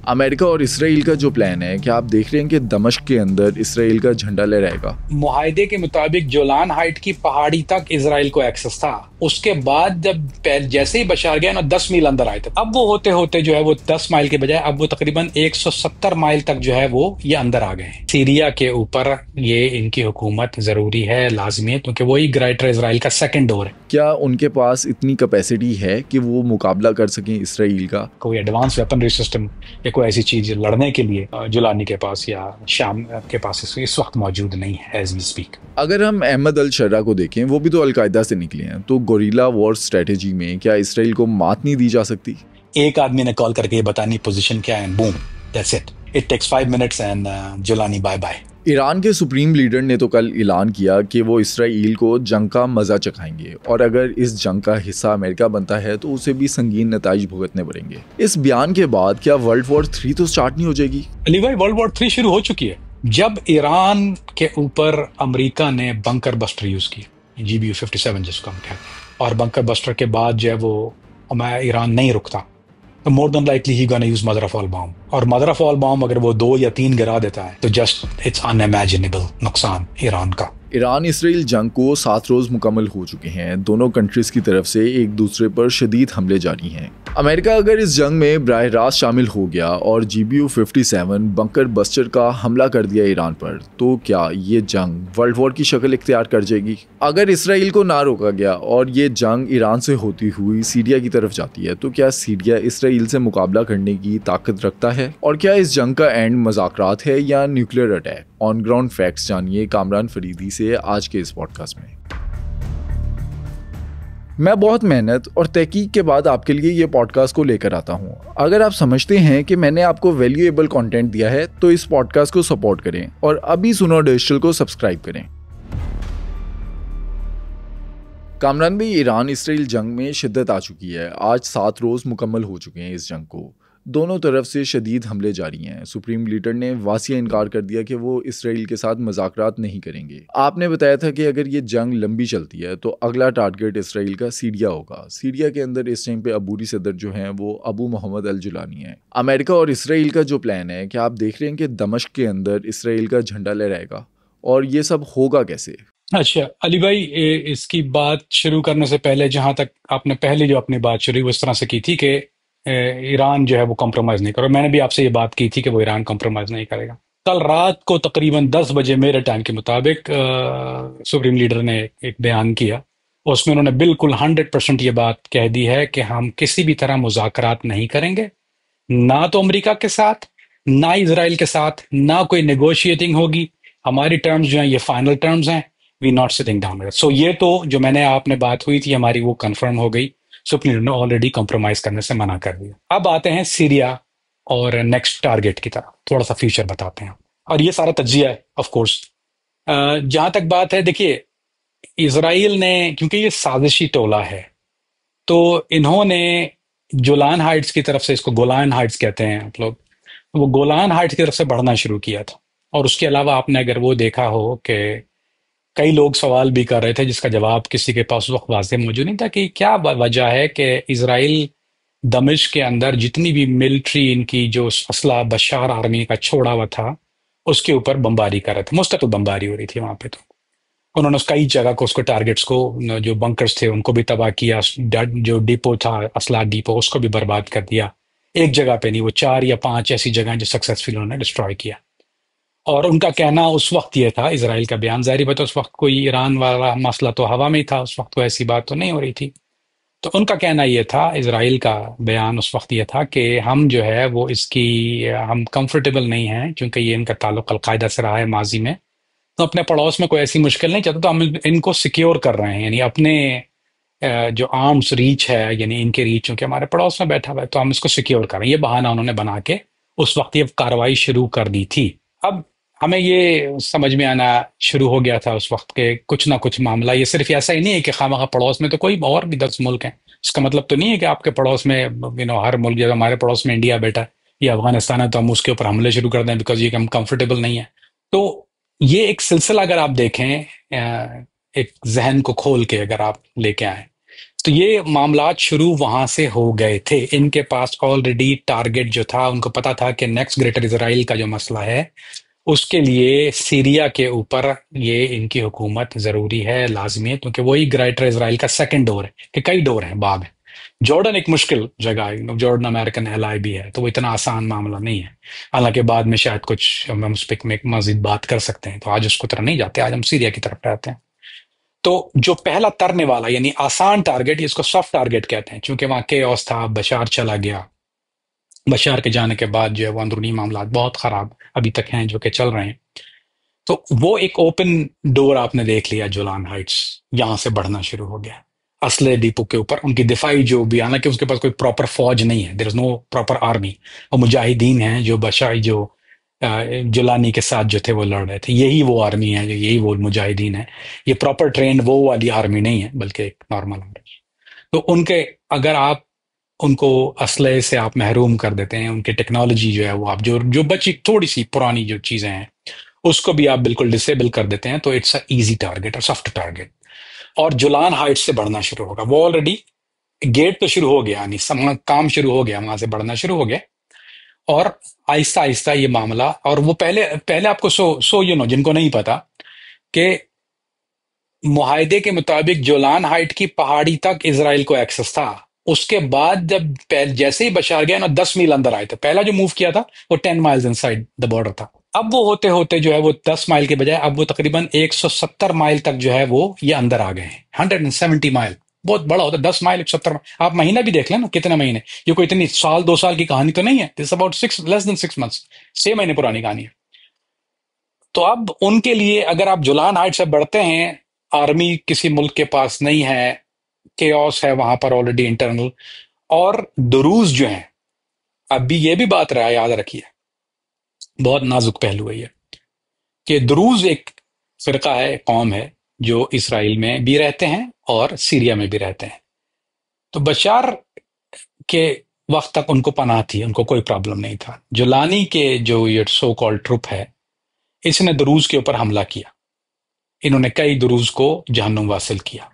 America और Israel का जो प्लान है, क्या आप देख रहे हैं कि दमिश्क के अंदर इसराइल का झंडा लहराएगा? मुआहदे के मुताबिक जोलान हाइट की पहाड़ी तक इसराइल को एक्सेस था। उसके बाद जब जैसे ही बशार गया ना 10 मील अंदर आए थे, अब वो होते होते जो है वो 10 माइल के बजाय अब वो तकरीबन 170 माइल तक जो है वो ये अंदर आ गए हैं। सीरिया के ऊपर ये इनकी हुकूमत जरूरी है, लाजमी है, क्योंकि वही ग्रेटर इसराइल का सेकंड डोर है। क्या उनके पास इतनी कैपेसिटी है कि वो मुकाबला कर सकें इसराइल का? कोई एडवांस वेपनरी सिस्टम या कोई ऐसी चीज लड़ने के लिए जुलानी के पास या शाम के पास इस वक्त मौजूद नहीं है एज वी स्पीक। अगर हम अहमद अल शर्रा को देखें, वो भी तो अलकायदा से निकले हैं, तो गोरिल्ला वॉर स्ट्रेटेजी में क्या इसराइल को मात नहीं दी जा सकती? एक आदमी ने कॉल करके ये बतानी पोजीशन क्या है, boom, that's it, it takes 5 minutes and Jolani bye bye. Iran के सुप्रीम लीडर ने तो कल ऐलान किया कि वो इसराइल को जंग का मजा चखाएंगे और अगर इस जंग का हिस्सा अमेरिका बनता है तो उसे भी संगीन नताइज भुगतने पड़ेंगे। इस बयान के बाद क्या वर्ल्ड वॉर 3 तो स्टार्ट नहीं हो जाएगी? अली भाई, वर्ल्ड वॉर 3 शुरू हो चुकी है जब ईरान के ऊपर अमेरिका ने बंकर बस्टर यूज किया, GBU-57 जिसको हम कहते हैं, और बंकर बस्टर के बाद जो है वो ईरान नहीं रुकता तो more than likely he gonna use mother of all bomb, और मदर ऑफ ऑल बॉम्ब अगर वो 2 या 3 गिरा देता है तो जस्ट इट्स अनइमेजिनेबल नुकसान ईरान का। ईरान इसराइल जंग को 7 रोज मुकम्मल हो चुके हैं। दोनों कंट्रीज की तरफ से एक दूसरे पर शदीद हमले जारी हैं। अमेरिका अगर इस जंग में बराह रास्त शामिल हो गया और GBU-57 बंकर बस्टर का हमला कर दिया ईरान पर, तो क्या ये जंग वर्ल्ड वॉर की शक्ल इख्तियार कर जाएगी? अगर इसराइल को ना रोका गया और ये जंग ईरान से होती हुई सीरिया की तरफ जाती है, तो क्या सीरिया इसराइल से मुकाबला करने की ताकत रखता है? और क्या इस जंग का एंड मुज़ाकरात है या nuclear attack? On ground facts जानिए कामरान फरीदी से आज के इस पॉडकास्ट में। मैं बहुत मेहनत और तहकीक के बाद आपके लिए ये पॉडकास्ट को लेकर आता हूँ। अगर आप समझते हैं कि मैंने आपको वैल्यूएबल कंटेंट दिया है तो इस पॉडकास्ट को सपोर्ट करें और अभी सुनो डिजिटल को सब्सक्राइब करें। कामरान भाई, ईरान इसराइल जंग में शिद्दत आ चुकी है। आज 7 रोज मुकम्मल हो चुके हैं इस जंग को। दोनों तरफ से शदीद हमले जारी हैं। सुप्रीम लीडर ने वासिया इनकार कर दिया कि वो इसराइल के साथ मज़ाकरात नहीं करेंगे। आपने बताया था कि अगर ये जंग लंबी चलती है तो अगला टारगेट इसराइल का सीरिया होगा। सीरिया के अंदर इस टाइम पे अबूरी सदर जो हैं वो अबू मोहम्मद अल जुलानी है। अमेरिका और इसराइल का जो प्लान है, क्या आप देख रहे हैं कि दमिश्क के अंदर इसराइल का झंडा लहराएगा? और ये सब होगा कैसे? अच्छा अली भाई, इसकी बात शुरू करने से पहले जहां तक आपने पहले जो अपनी बात शुरू उस तरह से की थी कि ईरान जो है वो कॉम्प्रोमाइज नहीं करो, मैंने भी आपसे ये बात की थी कि वो ईरान कॉम्प्रोमाइज नहीं करेगा। कल रात को तकरीबन 10 बजे मेरे टाइम के मुताबिक सुप्रीम लीडर ने एक बयान किया, उसमें उन्होंने बिल्कुल 100% ये बात कह दी है कि हम किसी भी तरह मुज़ाकरात नहीं करेंगे, ना तो अमेरिका के साथ, ना इजराइल के साथ, ना कोई नेगोशिएटिंग होगी। हमारी टर्म्स जो हैं ये फाइनल टर्म्स हैं, वी नॉट सिटिंग डाउन। सो ये तो जो मैंने आपने बात हुई थी हमारी वो कंफर्म हो गई। सुप्रीम लीडर ने ऑलरेडी कॉम्प्रोमाइज करने से मना कर दिया। अब आते हैं सीरिया और नेक्स्ट टारगेट की तरफ, थोड़ा सा फ्यूचर बताते हैं, और ये सारा तज्जिया है ऑफ कोर्स। जहां तक बात है, देखिए इसराइल ने, क्योंकि ये साजिशी टोला है, तो इन्होंने गोलान हाइट्स की तरफ से, इसको गोलान हाइट्स कहते हैं आप लोग, वो गोलान हाइट्स की तरफ से बढ़ना शुरू किया था। और उसके अलावा आपने अगर वो देखा हो कि कई लोग सवाल भी कर रहे थे जिसका जवाब किसी के पास उस वक्त वाज़ेह मौजूद नहीं था कि क्या वजह है कि इसराइल दमिश्क के अंदर जितनी भी मिलिट्री इनकी जो असला बशार आर्मी का छोड़ा हुआ था उसके ऊपर बमबारी कर रहे थे, मुस्तकिल बमबारी हो रही थी वहां पे। तो उन्होंने कई जगह को, उसको टारगेट्स को, जो बंकर्स थे उनको भी तबाह किया, जो डिपो था असला डिपो उसको भी बर्बाद कर दिया। एक जगह पे नहीं, वो 4 या 5 ऐसी जगह जो सक्सेसफुल उन्होंने डिस्ट्रॉय किया। और उनका कहना उस वक्त ये था, इसराइल का बयान, जाहिर बात है उस वक्त कोई ईरान वाला मसला तो हवा में ही था, उस वक्त तो ऐसी बात तो नहीं हो रही थी। तो उनका कहना ये था, इसराइल का बयान उस वक्त ये था कि हम जो है वो हम कंफर्टेबल नहीं हैं, क्योंकि ये इनका ताल्लुक अलकायदा से रहा है माजी में, तो अपने पड़ोस में कोई ऐसी मुश्किल नहीं चाहते, तो हम इनको सिक्योर कर रहे हैं, यानी अपने जो आर्म्स रीच है, यानी इनके रीच क्योंकि हमारे पड़ोस में बैठा हुआ है तो हम इसको सिक्योर कर रहे हैं। ये बहाना उन्होंने बना के उस वक्त ये कार्रवाई शुरू कर दी थी। अब हमें ये समझ में आना शुरू हो गया था उस वक्त के कुछ ना कुछ मामला, ये सिर्फ ऐसा ही नहीं है कि खामखा पड़ोस में तो कोई और भी 10 मुल्क हैं, इसका मतलब तो नहीं है कि आपके पड़ोस में हर मुल्क, जैसे हमारे पड़ोस में इंडिया बैठा है या अफगानिस्तान है तो हम उसके ऊपर हमले शुरू कर दें बिकॉज ये हम कंफर्टेबल नहीं है। तो ये एक सिलसिला अगर आप देखें, एक जहन को खोल के अगर आप लेके आए, तो ये मामलात शुरू वहां से हो गए थे। इनके पास ऑलरेडी टारगेट जो था, उनको पता था कि नेक्स्ट ग्रेटर इसराइल का जो मसला है उसके लिए सीरिया के ऊपर ये इनकी हुकूमत जरूरी है, लाजमी है, क्योंकि वही ग्रेटर इसराइल का सेकंड डोर है, कि कई डोर हैं, बाब है। जॉर्डन एक मुश्किल जगह है, जॉर्डन अमेरिकन एलाई भी है, तो वो इतना आसान मामला नहीं है। हालांकि बाद में शायद कुछ हम उस पर मजीद बात कर सकते हैं, तो आज उसको तरफ नहीं जाते, आज हम सीरिया की तरफ रहते हैं। तो जो पहला तरने वाला यानी आसान टारगेट, इसको सॉफ्ट टारगेट कहते हैं, क्योंकि वहां केओस था, बशार चला गया। बशार के जाने के बाद जो है वो अंदरूनी मामला बहुत खराब अभी तक हैं, जो कि चल रहे हैं। तो वो एक ओपन डोर आपने देख लिया, जोलान हाइट्स यहां से बढ़ना शुरू हो गया असले डिपो के ऊपर। उनकी दिफाई जो भी, हालांकि उसके पास कोई प्रॉपर फौज नहीं है, there is no proper army. और मुजाहिदीन हैं जो बशाई जो जुलानी के साथ जो थे वो लड़ रहे थे, यही वो आर्मी है, यही वो मुजाहिदीन है। ये प्रॉपर ट्रेंड वो वाली आर्मी नहीं है, बल्कि एक नॉर्मल आर्मी। तो उनके, अगर आप उनको असले से आप महरूम कर देते हैं, उनकी टेक्नोलॉजी जो है वो आप जो जो बची थोड़ी सी पुरानी जो चीजें हैं उसको भी आप बिल्कुल डिसेबल कर देते हैं, तो इट्स अ इजी टारगेट और सॉफ्ट टारगेट। और जुलान हाइट से बढ़ना शुरू होगा। वो ऑलरेडी गेट तो शुरू हो गया, यानी काम शुरू हो गया, वहां से बढ़ना शुरू हो गया। और आहिस्ता आहिस्ता ये मामला, और वो पहले पहले आपको जिनको नहीं पता कि मुआहदे के मुताबिक जोलान हाइट की पहाड़ी तक इसराइल को एक्सेस था। उसके बाद जब जैसे ही बशार गया ना, 10 मील अंदर आए थे। पहला जो मूव किया था वो 10 माइल्स इनसाइड द बॉर्डर था। अब वो होते होते जो है वो 10 माइल के बजाय अब वो तकरीबन 170 माइल तक जो है वो ये अंदर आ गए हैं। 170 माइल बहुत बड़ा होता है। 10 माइल 170 माइल, आप महीना भी देख लें ना, कितने महीने। ये कोई इतनी साल 2 साल की कहानी तो नहीं है। This about 6 less than 6 months, 6 महीने पुरानी कहानी है। तो अब उनके लिए अगर आप जुलान हाइट से बढ़ते हैं, आर्मी किसी मुल्क के पास नहीं है, केओस है वहां पर ऑलरेडी इंटरनल। और दुरूज जो है, अभी ये भी बात रहा, याद रखिए, बहुत नाजुक पहलू है ये, कि दुरूज एक फिरका है, कौम है, जो इसराइल में भी रहते हैं और सीरिया में भी रहते हैं। तो बशार के वक्त तक उनको पनाह थी, उनको कोई प्रॉब्लम नहीं था। जुलानी के जो ये सो कॉल्ड ट्रुप है, इसने दुरूज के ऊपर हमला किया। इन्होंने कई दुरूज को जहन्नुम वासिल किया।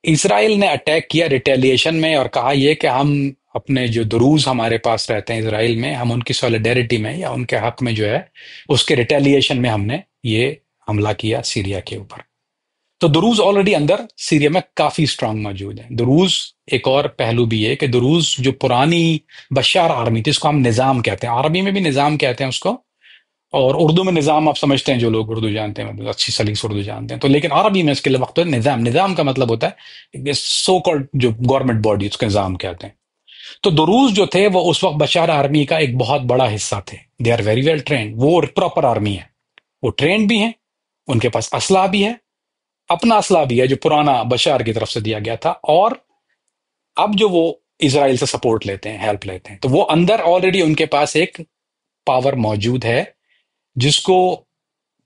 इसराइल ने अटैक किया रिटेलिएशन में, और कहा यह कि हम अपने जो दुरूज हमारे पास रहते हैं इसराइल में, हम उनकी सॉलिडेरिटी में या उनके हक में जो है उसके रिटेलिएशन में हमने ये हमला किया सीरिया के ऊपर। तो दुरूज ऑलरेडी अंदर सीरिया में काफी स्ट्रांग मौजूद है। दुरूज, एक और पहलू भी है कि दुरूज जो पुरानी बशार आर्मी थी, इसको हम निजाम कहते हैं, अरबी में भी निजाम कहते हैं उसको, और उर्दू में निजाम आप समझते हैं, जो लोग उर्दू जानते हैं, मतलब अच्छी सलीस उर्दू जानते हैं। तो लेकिन अरबी में इसके लिए वक्त निजाम, निजाम का मतलब होता है सो कॉल्ड जो गवर्नमेंट बॉडी, उसका निजाम कहते हैं। तो दुरूज जो थे वो उस वक्त बशार आर्मी का एक बहुत बड़ा हिस्सा थे। They are very well trained, वो प्रॉपर आर्मी है, वो ट्रेंड भी है, उनके पास असला भी है, अपना असला भी है जो पुराना बशार की तरफ से दिया गया था। और अब जो वो इसराइल से सपोर्ट लेते हैं, हेल्प लेते हैं, तो वो अंदर ऑलरेडी उनके पास एक पावर मौजूद है, जिसको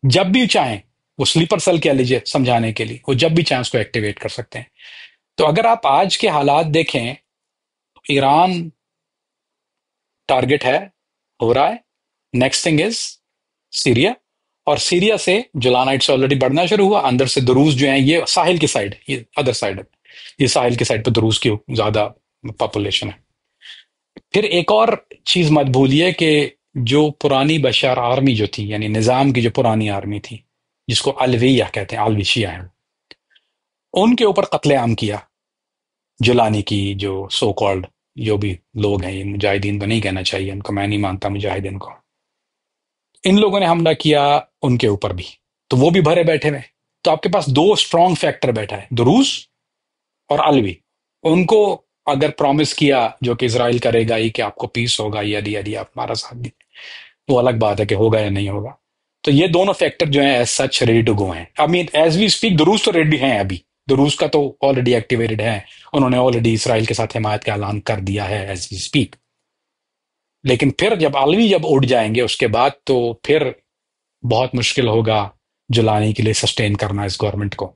जब भी चाहें, वो स्लीपर सेल कह लीजिए समझाने के लिए, वो जब भी चाहें उसको एक्टिवेट कर सकते हैं। तो अगर आप आज के हालात देखें, ईरान टारगेट है, हो रहा है। नेक्स्ट थिंग इज सीरिया, और सीरिया से जुलानाइट से ऑलरेडी बढ़ना शुरू हुआ। अंदर से दुरूज जो है, ये साहिल की साइड, ये अदर साइड है, ये साहिल की साइड पर दुरूज की ज्यादा पॉपुलेशन है। फिर एक और चीज मत भूलिए कि जो पुरानी बशार आर्मी जो थी, यानी निजाम की जो पुरानी आर्मी थी, जिसको अलविया कहते हैं, अलविशिया है, उनके ऊपर कत्लेआम किया जुलानी की जो सो कॉल्ड जो भी लोग हैं, ये मुजाहिदीन तो नहीं कहना चाहिए उनको, मैं नहीं मानता मुजाहिदीन को। इन लोगों ने हमला किया उनके ऊपर भी, तो वो भी भरे बैठे हुए। तो आपके पास दो स्ट्रॉन्ग फैक्टर बैठा है, दुरूज और अलवी। उनको अगर प्रॉमिस किया जो कि इसराइल करेगा ही कि आपको पीस होगा, यदि यदि आप हमारा साथ दी, वो अलग बात है कि होगा या नहीं होगा। तो ये दोनों फैक्टर जो है as such ready to go हैं। I mean as we speak Druze तो रेडी हैं अभी, दुरूज का तो ऑलरेडी एक्टिवेटेड है, उन्होंने ऑलरेडी इसराइल के साथ हिमायत का ऐलान कर दिया है एज वी स्पीक। लेकिन फिर जब अलवी जब उड़ जाएंगे उसके बाद, तो फिर बहुत मुश्किल होगा जुलानी के लिए सस्टेन करना इस गवर्नमेंट को।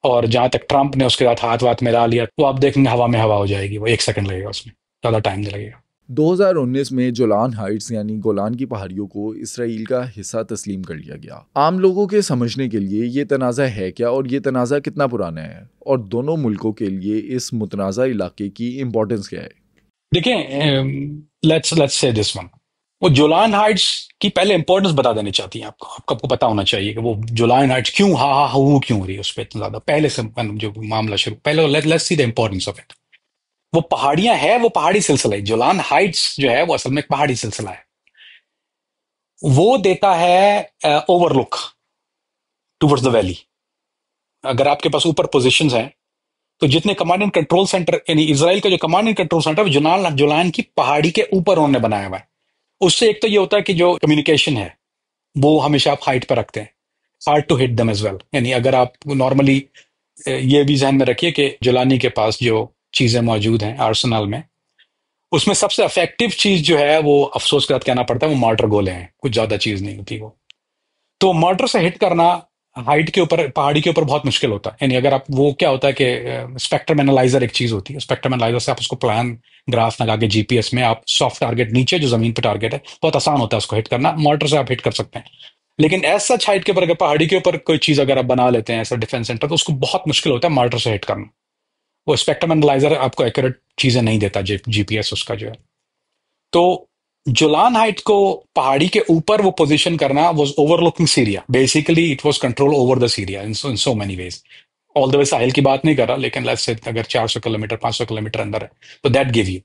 और जहां तक ट्रंप ने उसके साथ हाथ वाथ मिला लिया, वो आप देखेंगे हवा में हवा हो जाएगी, वो 1 सेकंड लगेगा, उसमें ज्यादा टाइम नहीं लगेगा। 2019 में जोलान हाइट्स यानी गोलान की पहाड़ियों को इसराइल का हिस्सा तस्लीम कर लिया गया। आम लोगों के समझने के लिए ये तनाज़ा है क्या और ये तनाज़ा कितना पुराना है और दोनों मुल्कों के लिए इस मुतनाज़ा इलाके की इम्पोर्टेंस क्या है? देखिए, let's let's say this one. वो जोलान हाइट्स की पहले इंपॉर्टेंस बता देनी चाहती हैं आपको पता होना चाहिए कि वो जोलान हाइट्स क्यों हा हू क्यों हो रही है उस पर इतना ज्यादा पहले से जो मामला शुरू पहले let's see the importance of it. वो पहाड़ियां है, वो पहाड़ी सिलसिला है। जोलान हाइट्स जो है वो असल में एक पहाड़ी सिलसिला है। वो देता है ओवरलुक टुवर्ड्स द वैली। अगर आपके पास ऊपर पोजिशन हैं तो जितने कमांड एंड कंट्रोल सेंटर यानी इसराइल का जो कमांड एंड कंट्रोल सेंटर जोलान जोलान की पहाड़ी के ऊपर उन्होंने बनाया हुआ है। उससे एक तो ये होता है कि जो कम्युनिकेशन है वो हमेशा आप हाइट पर रखते हैं। Hard to hit them as well. यानी अगर आप नॉर्मली ये भी ध्यान में रखिए कि जोलानी के पास जो चीजें मौजूद हैं आर्सेनल में, उसमें सबसे इफेक्टिव चीज जो है वो अफसोस के साथ कहना पड़ता है वो मॉर्टर गोले हैं। कुछ ज्यादा चीज नहीं होती वो। तो मॉर्टर से हिट करना हाइट के ऊपर पहाड़ी के ऊपर बहुत मुश्किल होता है। यानी अगर आप वो क्या होता है कि स्पेक्ट्रम एनालाइजर एक चीज होती है। स्पेक्ट्रम एनालाइजर से आप उसको प्लान ग्राफ लगा के जीपीएस में आप सॉफ्ट टारगेट नीचे जो जमीन पे टारगेट है बहुत आसान होता है उसको हिट करना। मॉर्टर से आप हिट कर सकते हैं। लेकिन ऐसा हाइट के ऊपर अगर पहाड़ी के ऊपर कोई चीज अगर आप बना लेते हैं ऐसा डिफेंस सेंटर तो उसको बहुत मुश्किल होता है मॉर्टर से हिट करना। वो स्पेक्ट्रम एनालाइजर आपको एक्यूरेट चीजें नहीं देता जीपीएस उसका जो है। तो जोलान हाइट को पहाड़ी के ऊपर वो पोजीशन करना was overlooking Syria. Basically it was control over the Syria in so many ways. All the way साहिल की बात नहीं कर रहा, लेकिन लेट्स से अगर 400 किलोमीटर 500 किलोमीटर अंदर है तो दैट गिव यू।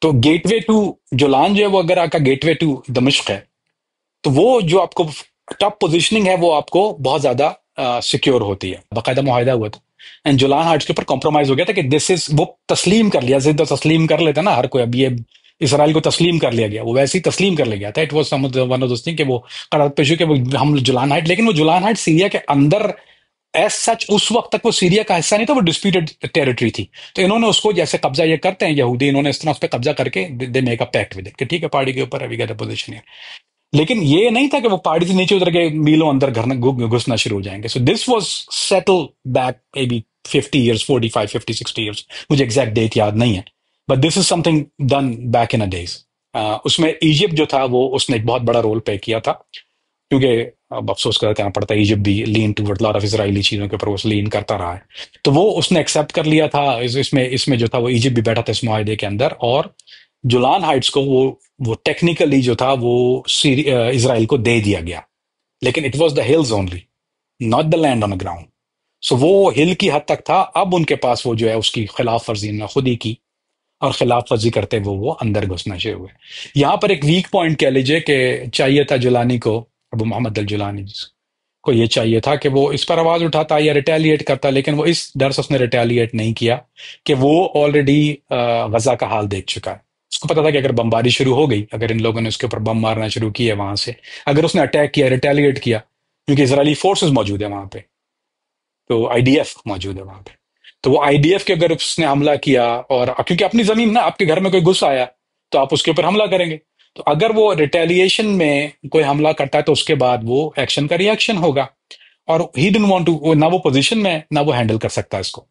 तो गेटवे टू जोलान जो है वो अगर आपका गेटवे टू दमिश्क है तो वो जो आपको टॉप पोजीशनिंग है वो आपको बहुत ज्यादा सिक्योर होती है। बाकायदा मुआहिदा हुआ था एंड जोलान हाइट्स के ऊपर कॉम्प्रोमाइज हो गया था कि दिस इज वो तस्लीम कर लिया जैसे तो तस्लीम कर लेता ना हर कोई। अब ये इसराइल को तस्लीम कर लिया गया, वो वैसे ही तस्लीम कर लिया गया था। It was one of those thing कि वो करार पेश हुई कि वो हम जोलान हाइट, लेकिन वो जोलान हाइट सीरिया के अंदर एज सच उस वक्त तक वो सीरिया का हिस्सा नहीं था, वो डिस्प्यूटेड टेरिटरी थी। तो इन्होंने उसको जैसे कब्जा ये करते हैं यहूदी, इन्होंने इस तरह उस पर कब्जा करके they make a pact with it कि ठीक है पहाड़ी के ऊपर अभी गया पोजीशन है। लेकिन ये नहीं था कि वो पहाड़ी से नीचे उतर के मीलों अंदर घर घुसना शुरू हो जाएंगे। So this was settle back may be 50 years 45 50 60 years। मुझे एग्जैक्ट डेट याद नहीं है but this is something done back in a days. उसमें इजिप्ट जो था वो उसने एक बहुत बड़ा रोल प्ले किया था क्योंकि अब अफसोस करना पड़ता है इजिप्ट भी लीन टूवर्ड लॉट ऑफ इजरायली चीजों के ऊपर वो लीन करता रहा है। तो वो उसने एक्सेप्ट कर लिया था। इसमें इसमें जो था वो इजिप्ट भी बैठा था इस मुआहदे के अंदर। और जुलान हाइट्स को वो टेक्निकली जो था वो इसराइल को दे दिया गया, लेकिन it was the hills only, not the land on the ground. So वो हिल की हद तक था। अब उनके पास वो जो है उसकी खिलाफ वर्जी ने खुद ही की और खिलाफ वर्जी करते हुए वो अंदर घुसना शुरू हुए। यहां पर एक वीक पॉइंट कह लीजिए कि चाहिए था जुलानी को, अबू मोहम्मद अल जुलानी को ये चाहिए था कि वो इस पर आवाज उठाता या रिटेलिएट करता, लेकिन वो इस डर से उसने रिटेलिएट नहीं किया कि वो ऑलरेडी गजा का हाल देख चुका है। उसको पता था कि अगर बमबारी शुरू हो गई, अगर इन लोगों ने उसके ऊपर बम मारना शुरू किया वहां से, अगर उसने अटैक किया रिटेलिएट किया, क्योंकि इसराइली फोर्सेस मौजूद है वहां पे, तो आईडीएफ मौजूद है वहां पे, तो वो आईडीएफ के अगर उसने हमला किया और क्योंकि अपनी जमीन ना, आपके घर में कोई घुस आया तो आप उसके ऊपर हमला करेंगे। तो अगर वो रिटेलिएशन में कोई हमला करता है तो उसके बाद वो एक्शन का रिएक्शन होगा। और ही डिडंट वांट टू, ना वो पोजीशन में है, ना वो हैंडल कर सकता है इसको।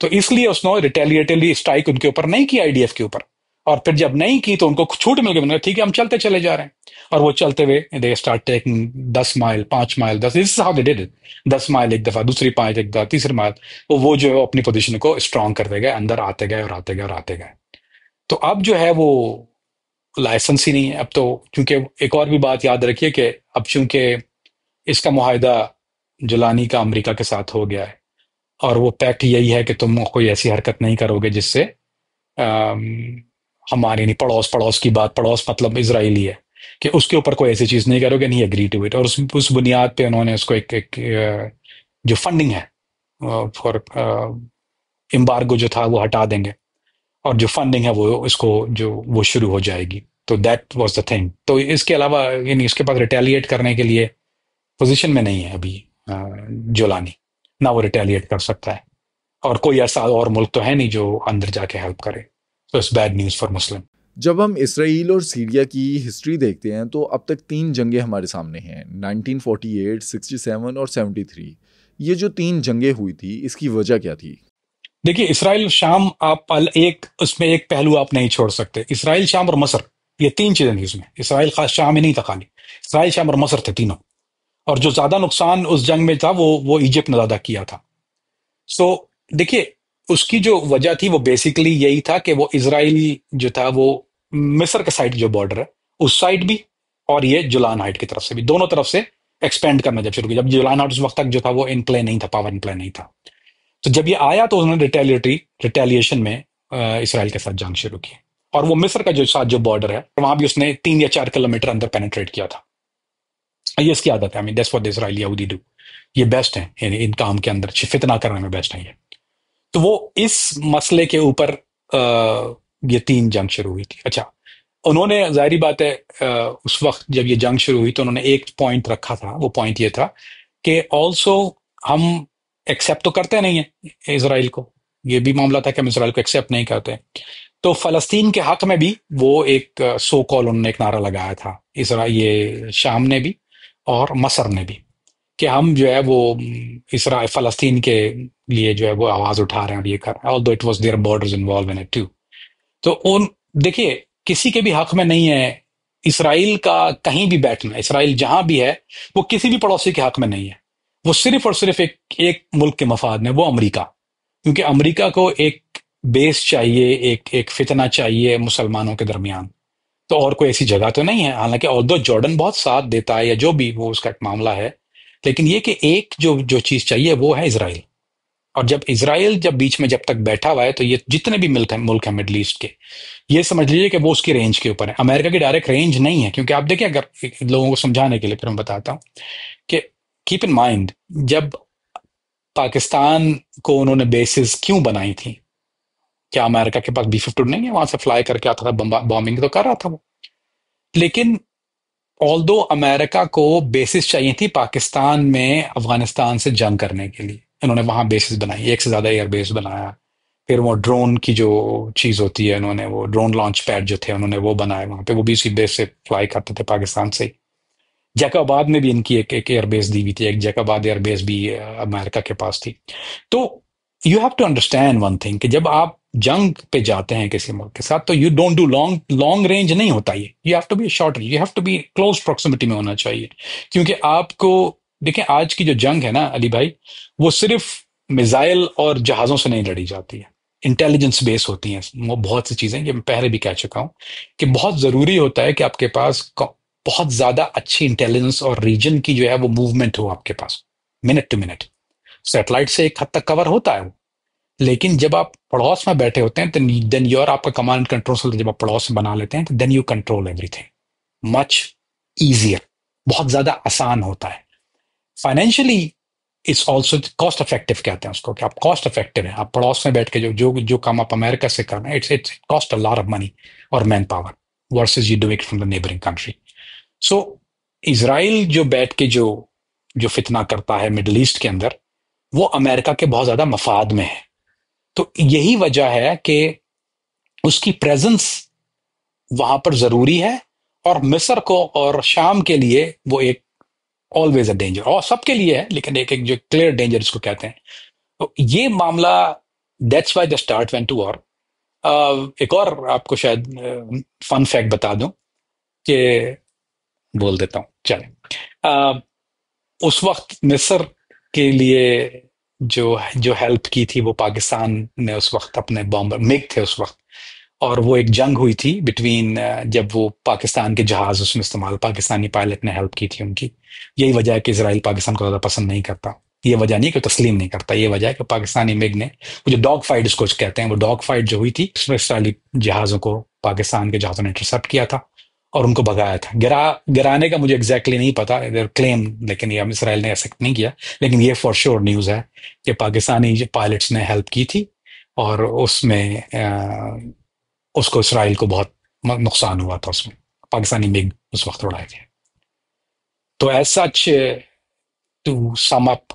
तो इसलिए उसने रिटेलिएटली स्ट्राइक उनके ऊपर नहीं की, आईडीएफ के ऊपर। और फिर जब नहीं की तो उनको छूट मिल गई, उन्होंने ठीक है हम चलते चले जा रहे हैं। और वो चलते हुए they start taking 10 mile 5 mile 10, this is how they did it. 10 mile एक दफा, दूसरी 5 एक दफा, तीसरी माइल वो जो है अपनी पोजीशन को स्ट्रांग करते गए, अंदर आते गए और आते गए और आते गए। तो अब जो है वो लाइसेंस ही नहीं है अब तो। क्योंकि एक और भी बात याद रखिए कि अब चूंकि इसका मुआहिदा जुलानी का अमेरिका के साथ हो गया है और वो पैक्ट यही है कि तुम कोई ऐसी हरकत नहीं करोगे जिससे अम, हमारी नहीं, पड़ोस पड़ोस की बात, पड़ोस मतलब इजराइली है, कि उसके ऊपर कोई ऐसी चीज नहीं करोगे, नहीं एग्री टू इट। और उस बुनियाद पे उन्होंने उसको एक जो फंडिंग है फॉर एम्बार्गो जो था वो हटा देंगे, और जो फंडिंग है वो इसको जो वो शुरू हो जाएगी। तो दैट वाज द थिंग। तो इसके अलावा यानी इसके पास रिटेलिएट करने के लिए पोजीशन में नहीं है अभी जोलानी, ना वो रिटेलिएट कर सकता है। और कोई ऐसा और मुल्क तो है नहीं जो अंदर जाके हेल्प करे। तो it's bad news for Muslim. जब हम इसराइल और सीरिया की हिस्ट्री देखते हैं तो अब तक 3 जंगें हमारे सामने हैं, 1948, 67 और 73। ये जो 3 जंगें हुई थी इसकी वजह क्या थी? देखिए, इसराइल शाम आप एक उसमें एक पहलू आप नहीं छोड़ सकते। इसराइल शाम और मसर, ये तीन चीजें थी उसमें। इसराइल खास शाम ही नहीं था खाली, इसराइल शाम और मसर थे तीनों। और जो ज्यादा नुकसान उस जंग में था वो इजिप्ट ने ज्यादा किया था। सो देखिए, उसकी जो वजह थी वो बेसिकली यही था कि वो इसराइल जो था वो मिस्र के साइड जो बॉर्डर है उस साइड भी, और ये जुलान हाइट की तरफ से भी, दोनों तरफ से एक्सपेंड करना जब शुरू किया। जब जुलान हाइट उस वक्त तक जो था वो इन प्ले नहीं था, पावर इन प्ले नहीं था। तो जब ये आया तो उन्होंने रिटेलिएशन में इसराइल के साथ जंग शुरू की। और वो मिस्र का जो साथ जो बॉर्डर है वहां भी उसने 3 या 4 किलोमीटर अंदर पेनिट्रेट किया था। ये इसकी आदत है। I mean that's what the Israeli यहूदी डू। ये बेस्ट है इन काम के अंदर, फितना करने में बेस्ट है ये। तो वो इस मसले के ऊपर ये तीन जंग शुरू हुई थी। अच्छा, उन्होंने जाहिर बात है उस वक्त जब ये जंग शुरू हुई तो उन्होंने एक पॉइंट रखा था। वो पॉइंट ये था कि ऑल्सो हम एक्सेप्ट तो करते नहीं है इसराइल को। ये भी मामला था कि हम इसराइल को एक्सेप्ट नहीं करते। तो फलस्तीन के हक में भी वो एक सो कॉल उन्होंने एक नारा लगाया था, इसराइल ये शाम ने भी और मसर ने भी, कि हम जो है वो इसराइल फलस्तीन के लिए जो है वो आवाज उठा रहे हैं और ये कर रहे हैं, although it was their borders involve in it too. तो उन देखिए, किसी के भी हक में नहीं है इसराइल का कहीं भी बैठना। इसराइल जहां भी है वो किसी भी पड़ोसी के हक में नहीं है। वो सिर्फ और सिर्फ एक एक मुल्क के मफाद में, वो अमेरिका। क्योंकि अमेरिका को एक बेस चाहिए, एक एक फितना चाहिए मुसलमानों के दरमियान। तो और कोई ऐसी जगह तो नहीं है। हालांकि ऑल्दो जॉर्डन बहुत साथ देता है या जो भी वो उसका एक मामला है, लेकिन ये कि एक जो जो चीज चाहिए वो है इसराइल। और जब इसराइल जब बीच में जब तक बैठा हुआ है तो ये जितने भी मुल्क हैं मिडल ईस्ट के, ये समझ लीजिए कि वो उसकी रेंज के ऊपर है। अमेरिका की डायरेक्ट रेंज नहीं है। क्योंकि आप देखिए, अगर लोगों को समझाने के लिए फिर मैं बताता हूँ कि कीप इन माइंड, जब पाकिस्तान को उन्होंने बेसिस क्यों बनाई थी, क्या अमेरिका के पास B-52 नहीं है? वहां से फ्लाई करके आता था, बॉम्बिंग तो कर रहा था वो। लेकिन ऑल्दो अमेरिका को बेसिस चाहिए थी पाकिस्तान में अफगानिस्तान से जंग करने के लिए, इन्होंने वहां बेसिस बनाई, एक से ज्यादा एयरबेस बनाया। फिर वो ड्रोन की जो चीज होती है, उन्होंने वो ड्रोन लॉन्च पैड जो थे उन्होंने वो बनाए वहां पे, वो भी इसी बेस से फ्लाई करते थे पाकिस्तान से ही। जैकाबाद में भी इनकी एक एयरबेस दी हुई थी, एक जैकाबाद एयरबेस भी अमेरिका के पास थी। तो you have to understand one thing, कि जब आप जंग पे जाते हैं किसी मुल्क के साथ तो you don't do long long range नहीं होता ये। You have to be short range, you have to be close proximity में होना चाहिए। क्योंकि आपको देखें, आज की जो जंग है ना अली भाई, वो सिर्फ मिसाइल और जहाजों से नहीं लड़ी जाती है, इंटेलिजेंस बेस होती हैं वो बहुत सी चीजें। ये मैं पहले भी कह चुका हूं कि बहुत जरूरी होता है कि आपके पास बहुत ज्यादा अच्छी इंटेलिजेंस और रीजन की जो है वो मूवमेंट हो आपके पास, मिनट टू मिनट। सैटेलाइट से एक हद तक कवर होता है वो, लेकिन जब आप पड़ोस में बैठे होते हैं देन योर आपका कमांड कंट्रोल से जब आप पड़ोस में बना लेते हैं तो then you control everything much easier, बहुत ज्यादा आसान होता है। Financially it's also cost effective कहते हैं उसको, कि आप कॉस्ट इफेक्टिव है। आप पड़ोस में बैठ के जो जो जो काम आप अमेरिका से कर रहे हैं, it's cost a lot of money और manpower versus you do it from the neighbouring country. So Israel जो बैठ के जो जो फितना करता है मिडल ईस्ट के अंदर, वो अमेरिका के बहुत ज्यादा मफाद में है। तो यही वजह है कि उसकी प्रेजेंस वहां पर जरूरी है। और मिस्र को और शाम के लिए वो एक ऑलवेज अ डेंजर, और सबके लिए है, लेकिन एक एक जो क्लियर डेंजर इसको कहते हैं। तो ये मामला, that's why the start went to war. एक और आपको शायद फन फैक्ट बता दूं कि, बोल देता हूँ चले। अ, उस वक्त मिस्र के लिए जो जो हेल्प की थी वो पाकिस्तान ने उस वक्त अपने बॉम्बर मिग थे उस वक्त। और वो एक जंग हुई थी बिटवीन, जब वो पाकिस्तान के जहाज उसमें इस्तेमाल, पाकिस्तानी पायलट ने हेल्प की थी उनकी। यही वजह है कि इसराइल पाकिस्तान को ज्यादा पसंद नहीं करता। ये वजह नहीं कि वो तस्लीम नहीं करता, ये वजह है कि पाकिस्तानी मिग ने वो जो डॉग फाइट इसको कहते हैं, वो डॉग फाइट जो हुई थी उसमें इसराइली जहाजों को पाकिस्तान के जहाजों ने इंटरसेप्ट किया था और उनको भगाया था। गिराने का मुझे एग्जैक्टली नहीं पता क्लेम, लेकिन ये इसराइल ने एक्सेप्ट नहीं किया। लेकिन ये फॉर श्योर न्यूज है कि पाकिस्तानी पायलट्स ने हेल्प की थी और उसमें उसको इसराइल को बहुत नुकसान हुआ था उसमें। पाकिस्तानी मिग उस वक्त उड़ाए थे। तो as such, to sum up,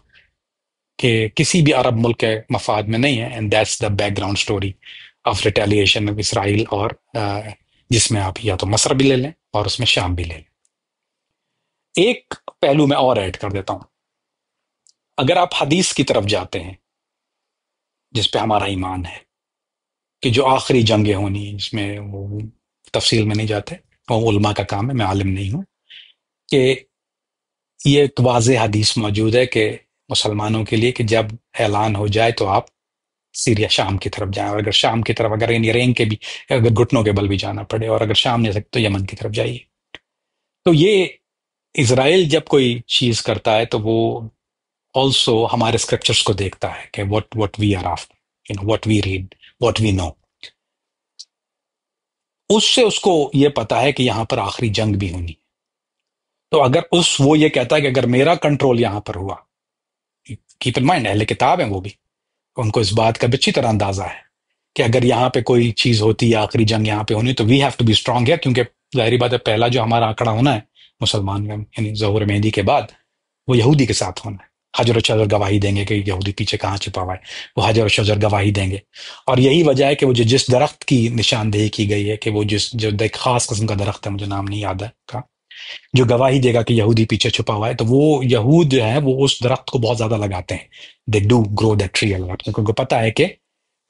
कि किसी भी अरब मुल्क के मफाद में नहीं है। And that's the background story of retaliation of Israel, और जिसमें आप या तो मसर भी ले लें और उसमें शाम भी ले लें। एक पहलू मैं और ऐड कर देता हूं। अगर आप हदीस की तरफ जाते हैं जिस पे हमारा ईमान है कि जो आखिरी जंगें होनी है, जिसमें वो तफसील में नहीं जाते, वो उलमा का काम है, मैं आलिम नहीं हूँ, कि ये एक वाज़ेह हदीस मौजूद है कि मुसलमानों के लिए कि जब ऐलान हो जाए तो आप सीरिया शाम की तरफ जाएं, और अगर शाम की तरफ अगर यानी रेंग के भी अगर घुटनों के बल भी जाना पड़े, और अगर शाम नहीं सकते तो यमन की तरफ जाइए। तो ये इसराइल जब कोई चीज करता है तो वो ऑल्सो हमारे स्क्रिप्चर्स को देखता है कि what we are after, what we read, what we know. उससे उसको ये पता है कि यहां पर आखिरी जंग भी होनी। तो अगर उस वो ये कहता है कि अगर मेरा कंट्रोल यहां पर हुआ, कीप इन माइंड अहले किताब है वो भी, उनको इस बात का भी अच्छी तरह अंदाजा है कि अगर यहाँ पे कोई चीज होती है, आखिरी जंग यहाँ पे होनी, तो we have to be strong है, क्योंकि जाहिर बात है पहला जो हमारा आंकड़ा होना है मुसलमान में, यानी ज़हूर मेहंदी के बाद, वो यहूदी के साथ होना है। हजर और शजर गवाही देंगे कि यहूदी पीछे कहाँ छिपा हुआ है, वो हजर और शजर गवाही देंगे। और यही वजह है कि वो जो जिस दरख्त की निशानदेही की गई है कि वो जिस जो एक खास किस्म का दरख्त है, मुझे नाम नहीं याद है का, जो गवाही देगा कि यहूदी पीछे छुपा हुआ है, तो वो यहूद जो है वो उस दरख्त को बहुत ज्यादा लगाते हैं। They do grow that tree a lot, क्योंकि उनको पता है कि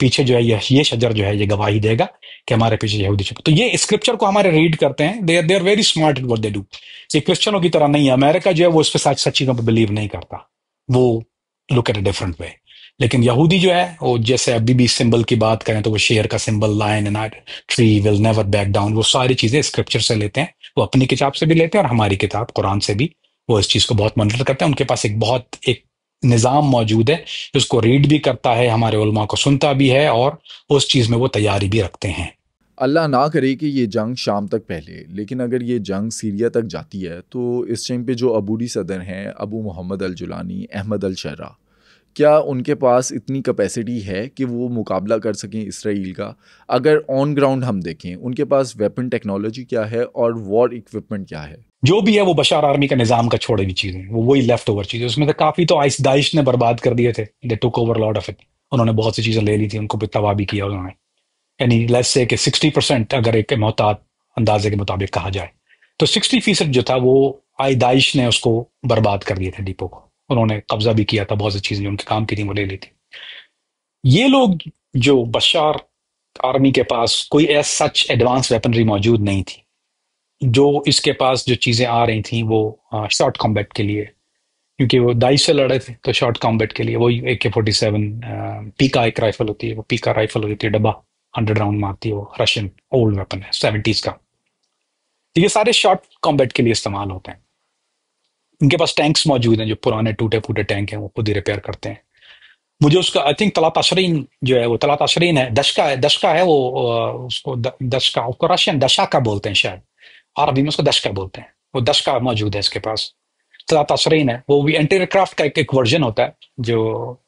पीछे जो है ये शजर जो है ये गवाही देगा कि हमारे पीछे यहूदी छुपा। तो ये स्क्रिप्चर को हमारे रीड करते हैं, they are very smart in what they do. ये क्रिश्चियनों की तरह नहीं है। अमेरिका जो है वो इस पे सच्ची में बिलीव नहीं करता, वो look at a different way. लेकिन यहूदी जो है वो, जैसे अभी भी सिंबल की बात करें तो वो शेर का symbol, lion and tree will never back down, वो सारी चीजें स्क्रिप्चर से लेते हैं। वो अपनी किताब से भी लेते हैं और हमारी किताब कुरान से भी वो इस चीज को बहुत मॉनिटर करते हैं। उनके पास एक निज़ाम मौजूद है, उसको रीड भी करता है, हमारे उलमा को सुनता भी है, और उस चीज में वो तैयारी भी रखते हैं। अल्लाह ना करे कि ये जंग शाम तक फैले, लेकिन अगर ये जंग सीरिया तक जाती है तो इस टाइम पे जो अबूरी सदर हैं, अबू मोहम्मद अल जुलानी, अहमद अल शर्रा, क्या उनके पास इतनी कैपेसिटी है कि वो मुकाबला कर सकें इसराइल का? अगर ऑन ग्राउंड हम देखें, उनके पास वेपन टेक्नोलॉजी क्या है और वॉर इक्विपमेंट क्या है? जो भी है वो बशार आर्मी का निजाम का छोड़े हुई चीज है, वो वही लेफ्ट ओवर चीज है। उसमें से काफी तो आइस दाइश ने बर्बाद कर दिए थे, they took over lot of it. उन्होंने बहुत सी चीजें ले ली थी, उनको भी तबाह भी किया उन्होंने। यानी लेट्स से कि 60% अगर एक मोहतात अंदाजे के मुताबिक कहा जाए, तो 60% जो था वो आई दाइश ने उसको बर्बाद कर दिए थे, डिपो को उन्होंने कब्जा भी किया था, बहुत सी चीजें जो उनके काम की थी वो ले ली थी। ये लोग जो बशार आर्मी के पास कोई ऐसा सच एडवांस वेपनरी मौजूद नहीं थी। जो इसके पास जो चीजें आ रही थी वो शॉर्ट कॉम्बैट के लिए, क्योंकि वो दाइश से लड़े थे, तो शॉर्ट कॉम्बैट के लिए वही AK-47 पीका एक राइफल होती है, वो पीका राइफल होती है, डब्बा 100 राउंड मारती है, वो रशियन ओल्ड वेपन है 70s का। तो ये सारे शॉर्ट कॉम्बैट के लिए इस्तेमाल होते हैं। इनके पास टैंक्स मौजूद हैं, जो पुराने टूटे फूटे टैंक हैं वो खुद ही रिपेयर करते हैं। मुझे उसका आई थिंक तला तशरीन जो है, वो तला तशरीन है, दशका है वो, उसको दशका, उसको रशियन दशाका बोलते हैं शायद, अरबी में उसको दशका बोलते हैं। वो दशका मौजूद है इसके पास। तला तशरीन है, वो भी एंटी एयरक्राफ्ट का एक वर्जन होता है, जो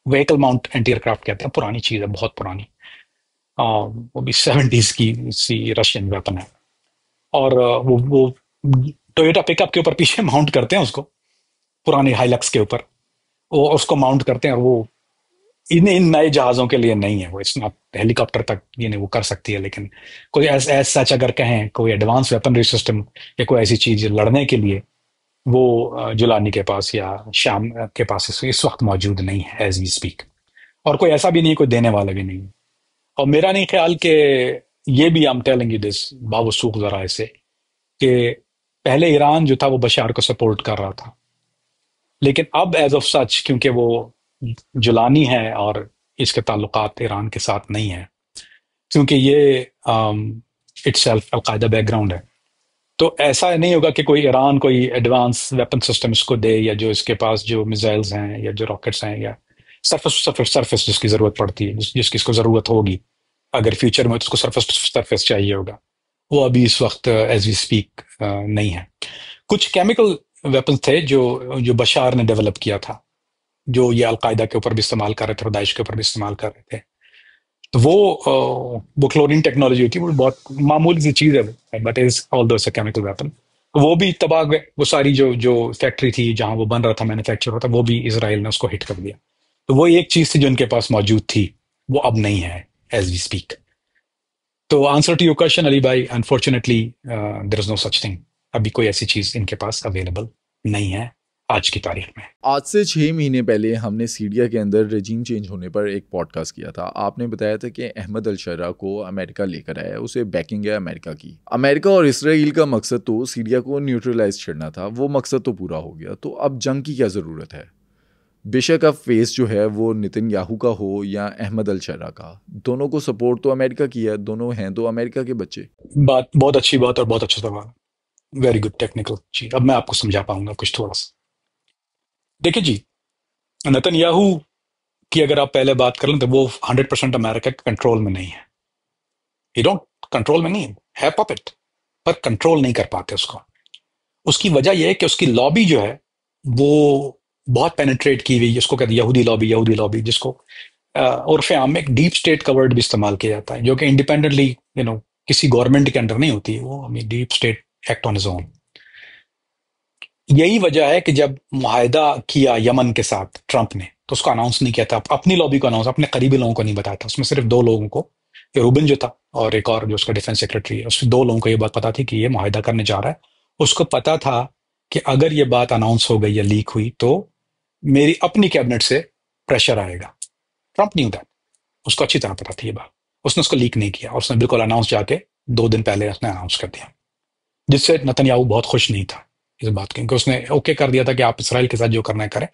व्हीकल माउंट एंटी एयरक्राफ्ट कहते हैं। पुरानी चीज है, बहुत पुरानी। वो भी 70s की सी रशियन वेपन है। और वो टोयोटा पिकअप के ऊपर पीछे माउंट करते हैं उसको, पुरानी हाइलक्स के ऊपर वो उसको माउंट करते हैं। और वो इन नए जहाजों के लिए नहीं है, वो इस हेलीकॉप्टर तक वो कर सकती है। लेकिन कोई ऐस सच अगर कहें कोई एडवांस वेपनरी सिस्टम या कोई ऐसी चीज लड़ने के लिए, वो जुलानी के पास या शाम के पास इस वक्त मौजूद नहीं है एज वी स्पीक। और कोई ऐसा भी नहीं, कोई देने वाला भी नहीं। और मेरा नहीं ख्याल कि ये भी, I am telling you this बावसूख जरा ऐसे, कि पहले ईरान जो था वो बशार को सपोर्ट कर रहा था, लेकिन अब एज ऑफ सच क्योंकि वो जुलानी है और इसके ताल्लुकात ईरान के साथ नहीं है, क्योंकि ये इटसेल्फ अलकायदा बैकग्राउंड है, तो ऐसा नहीं होगा कि कोई ईरान कोई एडवांस वेपन सिस्टम इसको दे, या जो इसके पास जो मिसाइल्स हैं या जो रॉकेट्स हैं या सरफेस जिसकी जरूरत पड़ती है, जिसकी इसको जरूरत होगी अगर फ्यूचर में, तो उसको सरफेस चाहिए होगा, वो अभी इस वक्त एज वी स्पीक नहीं है। कुछ केमिकल वेपन थे जो बशार ने डेवलप किया था, जो ये अलकायदा के ऊपर भी इस्तेमाल कर रहे थे और दाइश के ऊपर भी इस्तेमाल कर रहे थे। तो वो क्लोरीन टेक्नोलॉजी होती है, वो बहुत मामूली सी चीज है, बट इज ऑल दो केमिकल वेपन। वो भी तबाह गए, वो सारी जो फैक्ट्री थी जहां वो बन रहा था, मैन्युफैक्चर होता, वो भी इसराइल ने उसको हिट कर दिया। तो वो एक चीज थी जो उनके पास मौजूद थी, वो अब नहीं है एज वी स्पीक। तो answer to your question Ali भाई, unfortunately there is no such thing. अभी कोई ऐसी चीज इनके पास अवेलेबल नहीं है, आज की तारीख में। आज से 6 महीने पहले हमने सीरिया के अंदर रजीम चेंज होने पर एक पॉडकास्ट किया था। आपने बताया था कि अहमद अल-शरा को अमेरिका लेकर आया, उसे बैकिंग है अमेरिका की। अमेरिका और इसराइल का मकसद तो सीरिया को न्यूट्रलाइज करना था, वो मकसद तो पूरा हो गया। तो अब जंग की क्या ज़रूरत है? बेशक अब फेस जो है वो नेतन्याहू का हो या अहमद अल-शरा का, दोनों को सपोर्ट तो अमेरिका की है, दोनों हैं तो अमेरिका के बच्चे। बात बहुत अच्छी बात और बहुत अच्छा सवाल। वेरी गुड टेक्निकल जी। अब मैं आपको समझा पाऊंगा कुछ थोड़ा सा। देखिए जी, नेतन्याहू की अगर आप पहले बात कर लें तो वो 100% अमेरिका के कंट्रोल में नहीं है। ये डोंट कंट्रोल में नहीं है, पपेट, पर कंट्रोल नहीं कर पाते उसको। उसकी वजह यह है कि उसकी लॉबी जो है वो बहुत पेनिट्रेट की हुई है। उसको कहते हैं यहूदी लॉबी, जिसको उर्फ आम में एक डीप स्टेट का वर्ड भी इस्तेमाल किया जाता है, जो कि इंडिपेंडेंटली किसी गवर्नमेंट के अंडर नहीं होती है। वो deep state act on his own. यही वजह है कि जब मुआहदा किया यमन के साथ ट्रंप ने, तो उसको अनाउंस नहीं किया था, अपनी लॉबी को अनाउंस, अपने करीबी लोगों को नहीं बताया था। उसमें सिर्फ दो लोगों को, रूबिन जो था और एक और जो उसका डिफेंस सेक्रेटरी है, उसमें दो लोगों को ये बात पता थी कि ये मुआहदा करने जा रहा है। उसको पता था कि अगर ये बात अनाउंस हो गई या लीक हुई तो मेरी अपनी कैबिनेट से प्रेशर आएगा। ट्रंप न्यू दैट, उसको अच्छी तरह पता थी ये बात। उसने उसको लीक नहीं किया और उसने बिल्कुल अनाउंस जाके 2 दिन पहले उसने अनाउंस कर दिया, जिससे नेतन्याहू बहुत खुश नहीं था इस बात के, क्योंकि उसने ओके कर दिया था कि आप इसराइल के साथ जो करना है करें,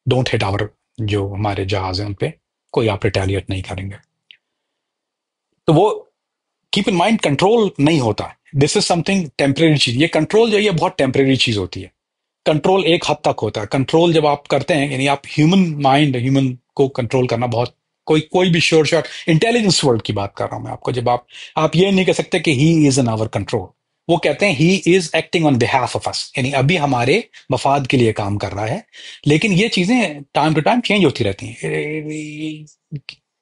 डोंट हिट आवर जो हमारे जहाज हैं उन पे कोई आप रिटेलिएट नहीं करेंगे। तो वो कीप इन माइंड, कंट्रोल नहीं होता। दिस इज समथिंग टेम्परेरी चीज। ये कंट्रोल जो है ये बहुत टेम्परेरी चीज होती है। कंट्रोल एक हद तक होता है। कंट्रोल जब आप करते हैं, यानी आप ह्यूमन को कंट्रोल करना बहुत, कोई कोई भी श्योर शॉट इंटेलिजेंस वर्ल्ड की बात कर रहा हूं मैं आपको। जब आप ये नहीं कह सकते कि he is in our control. वो कहते हैं he is acting on behalf of us, यानी अभी हमारे मफाद के लिए काम कर रहा है। लेकिन ये चीजें टाइम टू टाइम चेंज होती रहती हैं।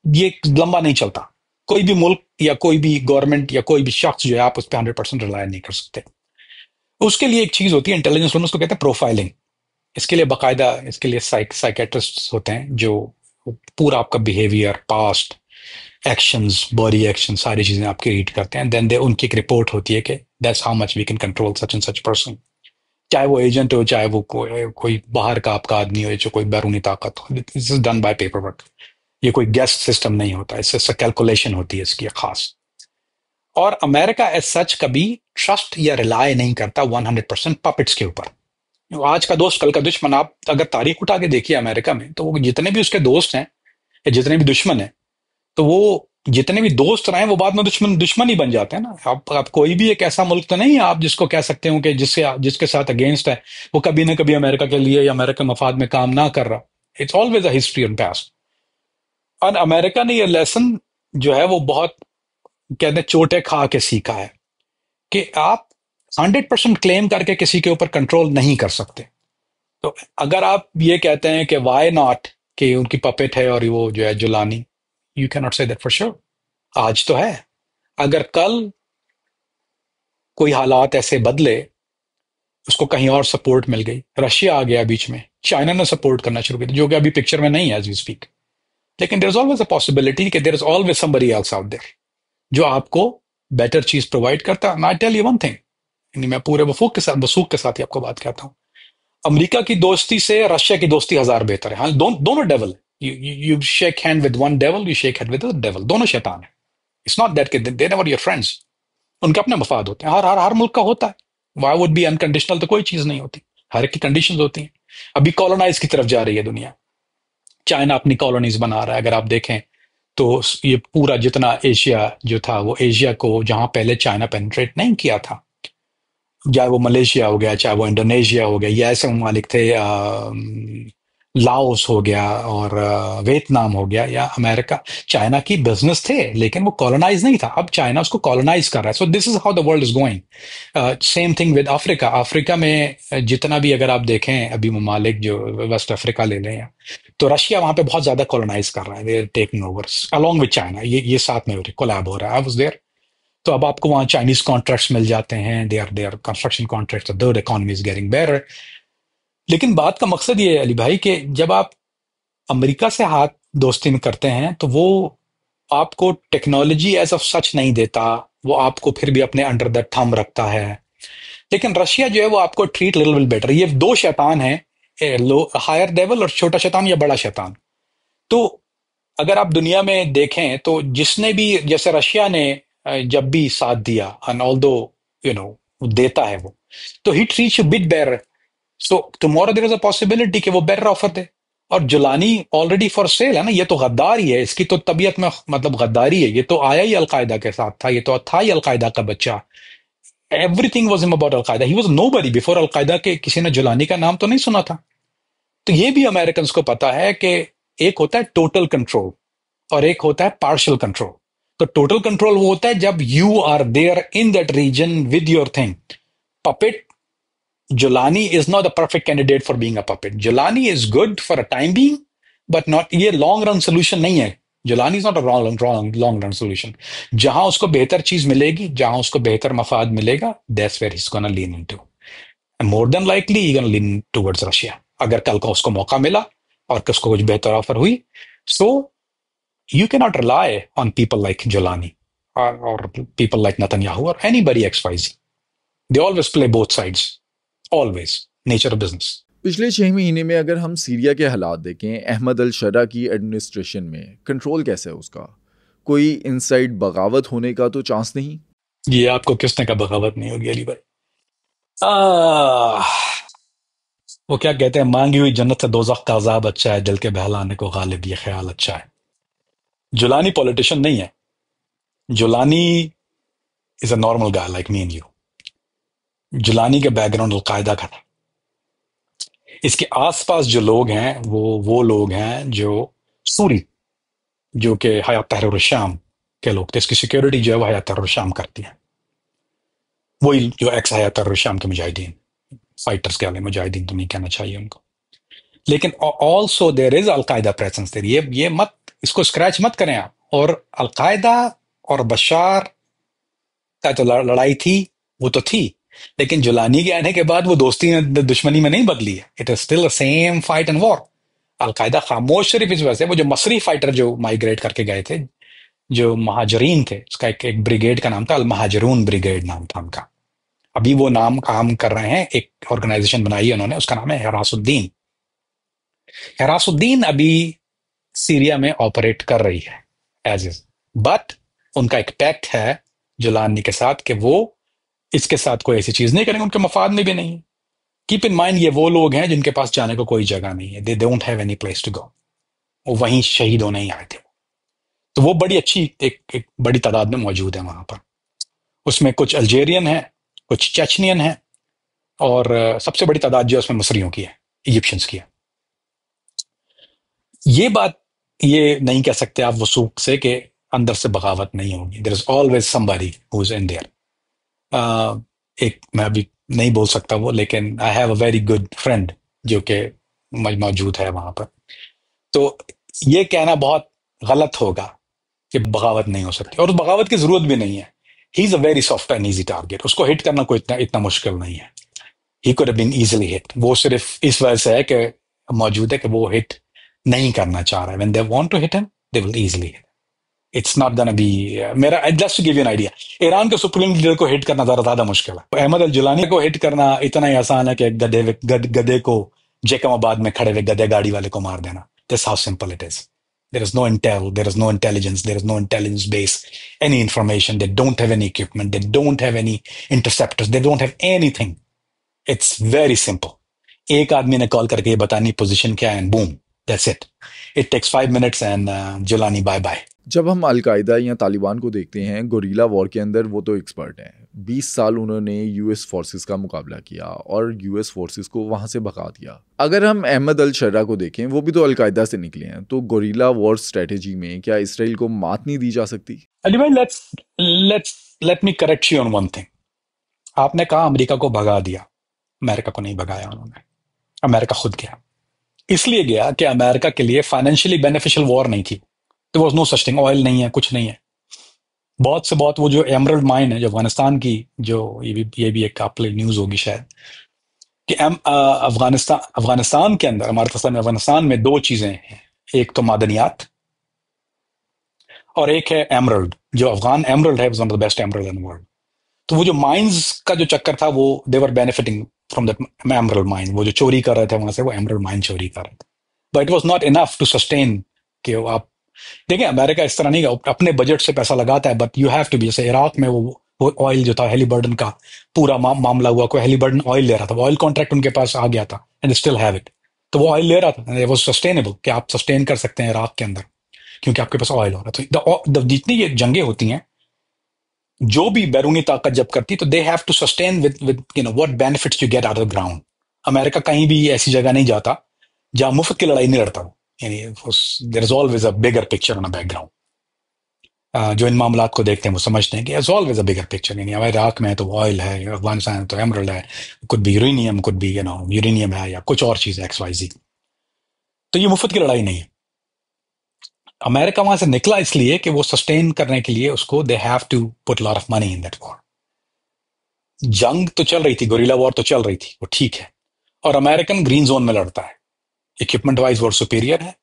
ये लंबा नहीं चलता। कोई भी मुल्क या कोई भी गवर्नमेंट या कोई भी शख्स जो है, आप उस पर 100% रिलाय नहीं कर सकते। उसके लिए एक चीज होती है इंटेलिजेंस, उसको कहते हैं प्रोफाइलिंग। इसके लिए बाकायदा, इसके लिए साइकेट्रिस्ट होते हैं जो पूरा आपका behaviour, past actions, body action, सारी चीजें आपकी रीड करते हैं। देन दे उनकी एक रिपोर्ट होती है कि that's how much we can control such and such person. चाहे वो एजेंट हो, चाहे वो कोई बाहर का आपका आदमी हो, जो कोई बैरूनी ताकत हो। This is done by paper work. ये कोई गेस्ट सिस्टम नहीं होता, इससे कैलकुलेशन होती है इसकी खास। और अमेरिका एज सच कभी ट्रस्ट या रिलाय नहीं करता 100% पपेट्स के ऊपर। आज का दोस्त कल का दुश्मन। आप अगर तारीख उठा के देखिए अमेरिका में, तो वो जितने भी उसके दोस्त हैं या जितने भी दुश्मन हैं, तो वो जितने भी दोस्त रहे वो बाद में दुश्मन दुश्मन ही बन जाते हैं ना। आप कोई भी एक ऐसा मुल्क तो नहीं है आप जिसको कह सकते हो कि जिसके साथ अगेंस्ट है वो कभी ना कभी अमेरिका के लिए या अमेरिका मफाद में काम ना कर रहा। It's always a history and past. और अमेरिका ने ये लेसन जो है वो बहुत, कहते हैं, चोटे खा के सीखा है कि आप 100% क्लेम करके किसी के ऊपर कंट्रोल नहीं कर सकते। तो अगर आप ये कहते हैं कि वाई नॉट, कि उनकी पपेट है और वो जो है Jolani, you can not say that for sure. आज तो है, अगर कल कोई हालात ऐसे बदले, उसको कहीं और सपोर्ट मिल गई, रशिया आ गया बीच में, चाइना ने सपोर्ट करना शुरू किया, जो कि अभी पिक्चर में नहीं है एज वी स्पीक, लेकिन there is always a possibility कि there is always somebody else out there जो आपको बेटर चीज प्रोवाइड करता है। I tell you one thing, मैं पूरे वसूख के साथ ही आपको बात कहता हूँ। अमेरिका की दोस्ती से रशिया की दोस्ती 1000 बेहतर है। हाँ, दोनों डेवल है। You shake hand with one devil, you shake hand with the devil. दोनों शैतान है। It's not that they never your friends. उनके अपने मफाद होते हैं। हर मुल्क का होता है। Why would be unconditional? तो कोई चीज नहीं होती, हर एक की कंडीशंस होती हैं। अभी कॉलोनाइज की तरफ जा रही है दुनिया। चाइना अपनी कॉलोनीज बना रहा है। अगर आप देखें तो ये पूरा जितना एशिया जो था, वो एशिया को जहां पहले चाइना पेनिट्रेट नहीं किया था, चाहे वो मलेशिया हो गया, चाहे वो इंडोनेशिया हो गया, ये ऐसे ममालिक थे, लाओस हो गया और वियतनाम हो गया, या अमेरिका, चाइना की बिजनेस थे लेकिन वो कॉलोनाइज नहीं था। अब चाइना उसको कॉलोनाइज कर रहा है। सो this is how the world is going. Same thing with Africa. Africa में जितना भी अगर आप देखें अभी ममालिक, जो वेस्ट अफ्रीका ले लें, तो रशिया वहां पे बहुत ज्यादा कॉलोनाइज कर रहा है। They are taking over along with China. ये साथ में कोलैब हो रहा है। I was there. तो अब आपको वहां चाइनीज कॉन्ट्रैक्ट्स मिल जाते हैं। They are construction contracts. The economy is getting better. लेकिन बात का मकसद ये है अली भाई कि जब आप अमेरिका से हाथ दोस्ती में करते हैं तो वो आपको टेक्नोलॉजी एज ऑफ सच नहीं देता। वो आपको फिर भी अपने अंडर द थंब रखता है। लेकिन रशिया जो है वो आपको ट्रीट लिटिल बिट बेटर। ये दो शैतान हैं लो हायर डेवल और छोटा शैतान या बड़ा शैतान। तो अगर आप दुनिया में देखें तो जिसने भी, जैसे रशिया ने जब भी साथ दिया, एंड ऑल्दो यू नो देता है वो, तो he treats you bit better. So tomorrow there is a possibility कि वो बेटर ऑफर दे। और जुलानी ऑलरेडी फॉर सेल है ना, ये तो गद्दार ही है, इसकी तो तबीयत में मतलब गद्दारी है, ये तो आया ही अलकायदा के साथ था, ये तो था ही अलकायदा का बच्चा। Everything was him about al Qaeda, he was nobody before al Qaeda के किसी ने जुलानी का नाम तो नहीं सुना था। तो ये भी अमेरिकन को पता है कि एक होता है टोटल कंट्रोल और एक होता है पार्शियल कंट्रोल। तो टोटल कंट्रोल वो होता है जब you are there in that region with your thing. Puppet Jolani is not the perfect candidate for being a puppet. Jolani is good for a time being, but not ये long run solution नहीं है। Jolani is not a long run solution. जहां उसको बेहतर चीज मिलेगी, जहां उसको बेहतर मफाद मिलेगा, that's where he's gonna lean into. And more than likely he's gonna lean towards Russia. अगर कल को उसको मौका मिला और कि उसको कुछ बेहतर ऑफर हुई, so you cannot rely on people like Jolani or people like Netanyahu or anybody XYZ. They always play both sides. Always. Nature of business. पिछले 6 महीने में अगर हम सीरिया के हालात देखें, अहमद अल शरा की एडमिनिस्ट्रेशन में कंट्रोल कैसे है उसका? कोई इनसाइड बगावत होने का तो चांस नहीं? ये आपको किसने कहा बगावत नहीं होगी अली भाई? आह, वो क्या कहते हैं, मांगी हुई जन्नत से दोज़ख का अजाब अच्छा है, दिल के बहलाने को गालिब ये ख्याल अच्छा है। जुलानी पॉलिटिशियन नहीं है। Jolani is a normal guy like me and you. Jolani के बैकग्राउंड अलकायदा का था। इसके आसपास जो लोग हैं वो लोग हैं जो सूरी, जो कि हयात तहरीर शाम के लोग थे। इसकी सिक्योरिटी जो है वो हयात तहरीर शाम करती है, वही जो एक्स हयात तहरीर शाम के मुजाहिदीन, फाइटर्स के वाले मुजाहिदीन तो नहीं कहना चाहिए उनको, लेकिन also there is Al Qaeda presence there. ये मत, इसको स्क्रैच मत करें आप। और अलकायदा और बशार का जो लड़ाई थी वो तो थी, लेकिन जुलानी के आने के बाद वो दोस्ती दुश्मनी में नहीं बदली है। It is still the same fight and war. Al Qaeda खामोश शरीफ इस वजह से, वो जो मसरी फाइटर जो माइग्रेट करके गए थे, जो महाजरीन थे, उसका एक ब्रिगेड का नाम था, अल महाजरून ब्रिगेड नाम था उनका। अभी वो नाम काम कर रहे हैं, एक ऑर्गेनाइजेशन बनाई है उन्होंने, उसका नाम है हरासुद्दीन। हरासुद्दीन अभी सीरिया में ऑपरेट कर रही है एज इज, बट उनका एक पैक्ट है जुलानी के साथ कि वो इसके साथ कोई ऐसी चीज नहीं करेंगे, उनके मफाद में भी नहीं है। कीप इन माइंड ये वो लोग हैं जिनके पास जाने को कोई जगह नहीं है, they don't have any place to go. वो वहीं शहीद होने ही आए थे। तो वो बड़ी अच्छी एक बड़ी तादाद में मौजूद है वहां पर। उसमें कुछ अल्जेरियन है, कुछ चेचनियन है, और सबसे बड़ी तादाद जो है उसमें मसरियों की है, इजिप्शियंस की है। ये बात ये नहीं कह सकते आप वसूख से कि अंदर से बगावत नहीं होगी। There is always somebody who is in there. एक मैं अभी नहीं बोल सकता वो, लेकिन I have a very good friend जो कि मौजूद है वहां पर। तो ये कहना बहुत गलत होगा कि बगावत नहीं हो सकती, और उस बगावत की जरूरत भी नहीं है। He is a very soft and easy target, उसको हिट करना कोई इतना मुश्किल नहीं है। He could have been easily hit. वो सिर्फ इस वजह से है कि मौजूद है कि वो हिट नहीं करना चाह रहा है। When they want to hit him they will easily hit. It's not gonna be मेरा, just to give you an idea, Iran के सुप्रीम लीडर को हिट करना ज्यादा मुश्किल है। अहमद अल जुलानी को हिट करना इतना ही आसान है कि गधे को जैकमाबाद में खड़े हुए गधे गाड़ी वाले को मार देना। That's how simple it is. There is no intel, there is no intelligence, there is no intelligence base, any information. They don't have any equipment, they don't have any interceptors, they don't have anything. It's very simple. एक आदमी ने call करके ये बतानी position क्या है, and boom, that's it. It takes 5 minutes and Jilani bye bye. जब हम अलकायदा या तालिबान को देखते हैं गोरिल्ला वॉर के अंदर, वो तो एक्सपर्ट हैं। 20 साल उन्होंने यूएस फोर्सेस का मुकाबला किया और यूएस फोर्सेस को वहां से भगा दिया। अगर हम अहमद अल शरा को देखें, वो भी तो अलकायदा से निकले हैं। तो गोरिल्ला वॉर स्ट्रेटेजी में क्या इसराइल को मात नहीं दी जा सकती? अली भाई, let me correct you on one thing. आपने कहा अमेरिका को भगा दिया, अमेरिका को नहीं भगाया उन्होंने। अमेरिका खुद गया, इसलिए गया कि अमेरिका के लिए फाइनेंशियली बेनिफिशियल वॉर नहीं थी। There was no such thing, oil नहीं है, कुछ नहीं है। बहुत से बहुत वो जो एमरल्ड माइन है जो अफगानिस्तान की, जो ये भी एक आप न्यूज होगी शायद, कि अफगानिस्तान के अंदर, हमारे तस्वीर में अफगानिस्तान में दो चीजें हैं। एक तो मादनियात और एक है एमरल्ड। जो अफगान एमरल्ड है one of the best emerald in the world. तो वो जो माइंस का जो चक्कर था वो they were benefiting from that emerald mine. वो जो चोरी कर रहे थे वहां से, वो एमरल्ड माइन चोरी कर रहे थे, but it was not enough to sustain कि आप देखिए अमेरिका इस तरह नहीं कि अपने बजट से पैसा लगाता है, but you have to be. जैसे इराक में वो ऑयल जो था हेलीबर्टन का पूरा मामला हुआ, कोई हेलीबर्टन ऑयल ले रहा था, ऑयल कॉन्ट्रैक्ट उनके पास आ गया था एंड स्टिल हैव इट। तो वो ऑयल ले रहा था, वो सस्टेनेबल कि आप सस्टेन कर सकते हैं इराक के अंदर क्योंकि आपके पास ऑयल हो रहा है। तो जितनी ये जंगें होती हैं, जो भी बैरूनी ताकत जब करती, तो they have to sustain with what benefits you get out of ground. America कहीं भी ऐसी जगह नहीं जाता जहां मुफ्त की लड़ाई नहीं लड़ता वो, यानी there is always a bigger picture on a background. जो इन मामलात को देखते हैं वो समझते हैं कि is always a bigger picture, यानी हमारे इराक में है तो ऑयल है, अफगानिस्तान है तो एमरल्ड है, could be uranium, could be uranium है या कुछ और चीज एक्स वाई जी। तो ये मुफ्त की लड़ाई नहीं है। अमेरिका वहां से निकला इसलिए कि वो सस्टेन करने के लिए उसको they have to put lot of money in that war. जंग तो चल रही थी, गोरिल्ला वॉर तो चल रही थी, वो ठीक है, और अमेरिकन ग्रीन जोन में लड़ता है, इक्विपमेंट वाइज वो सुपीरियर है,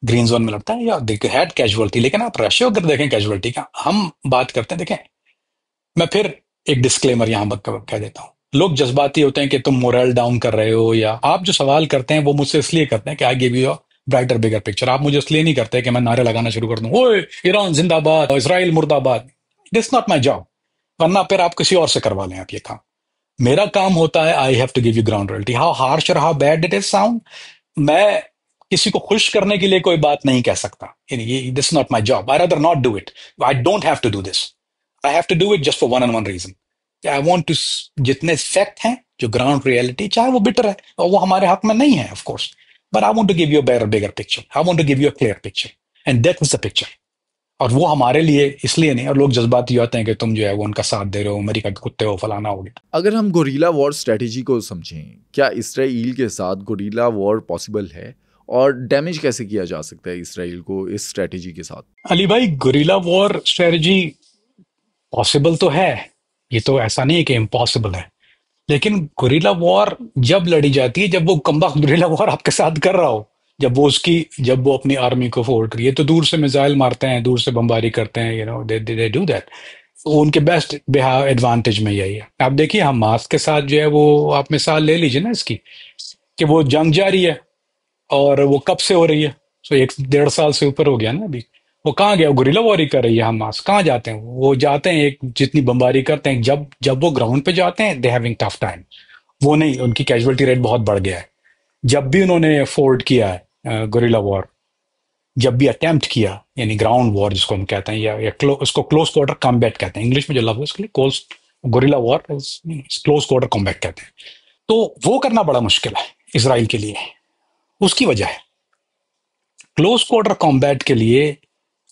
ग्रीन जोन में लड़ता है, या हैड कैजुअलिटी। लेकिन आप रशिया अगर देखें कैजुअलिटी का, हम बात करते हैं, देखें मैं फिर एक डिस्क्लेमर यहां कह देता हूं, लोग जज्बाती होते हैं कि तुम मोरल डाउन कर रहे हो, या आप जो सवाल करते हैं वो मुझसे इसलिए करते हैं कि I give you a brighter bigger picture. आप मुझे इसलिए नहीं करते कि मैं नारे लगाना शुरू कर दूं, ओए ईरान जिंदाबाद, इसराइल मुर्दाबाद। दिस नॉट माई जॉब, वरना फिर आप किसी और से करवा लें आप ये काम। मेरा काम होता है I have to give you ground reality, how harsh और how bad it is sound. मैं किसी को खुश करने के लिए कोई बात नहीं कह सकता, this not my job, I rather not do it, I don't have to do this, I have to do it just for one and one reason, I want to, जितने फैक्ट हैं जो ग्राउंड रियलिटी, चाहे वो bitter है और वो हमारे हक में नहीं है of course, but I want to give you a bigger picture, I want to give you a clear picture, and that is the picture. और वो हमारे लिए इसलिए नहीं, और लोग जज्बाती होते हैं कि तुम जो है वो उनका साथ दे रहे हो, अमेरिका के कुत्ते हो, फलाना हो गया। अगर हम गोरिल्ला वॉर स्ट्रेटेजी को समझें, क्या इसराइल के साथ गोरिल्ला वॉर पॉसिबल है, और डैमेज कैसे किया जा सकता है इसराइल को इस स्ट्रेटेजी के साथ? अली भाई, गोरिल्ला वॉर स्ट्रेटजी पॉसिबल तो है, ये तो ऐसा नहीं है कि इम्पॉसिबल है, लेकिन गोरिल्ला वॉर जब लड़ी जाती है जब वो कमबख्त गोरिल्ला वॉर आपके साथ कर रहा हो, जब वो अपनी आर्मी को फोर्ड करिए, तो दूर से मिसाइल मारते हैं, दूर से बमबारी करते हैं, दे डू दैट। तो उनके बेस्ट एडवांटेज में यही है। आप देखिए हमास के साथ जो है वो, आप मिसाल ले लीजिए ना इसकी, कि वो जंग जारी है और वो कब से हो रही है, सो 1.5 साल से ऊपर हो गया ना अभी। वो कहाँ गया, गुरिल्ला वॉर ही कर रही है हमास। कहाँ जाते हैं वो, जाते हैं एक जितनी बमबारी करते हैं, जब जब वो ग्राउंड पे जाते हैं दे हैविंग टफ टाइम। वो नहीं, उनकी कैजुअलिटी रेट बहुत बढ़ गया है। जब भी उन्होंने फोर्ड किया है गुरिल्ला वॉर, जब भी अटेम्प्ट किया, यानी ग्राउंड वॉर जिसको हम कहते हैं, या उसको क्लोज क्वार्टर कॉम्बैट कहते हैं इंग्लिश में, जो लफ्ज है उसके लिए close, guerrilla war close quarter combat कहते हैं। तो वो करना बड़ा मुश्किल है इसराइल के लिए। उसकी वजह है क्लोज क्वार्टर कॉम्बैट के लिए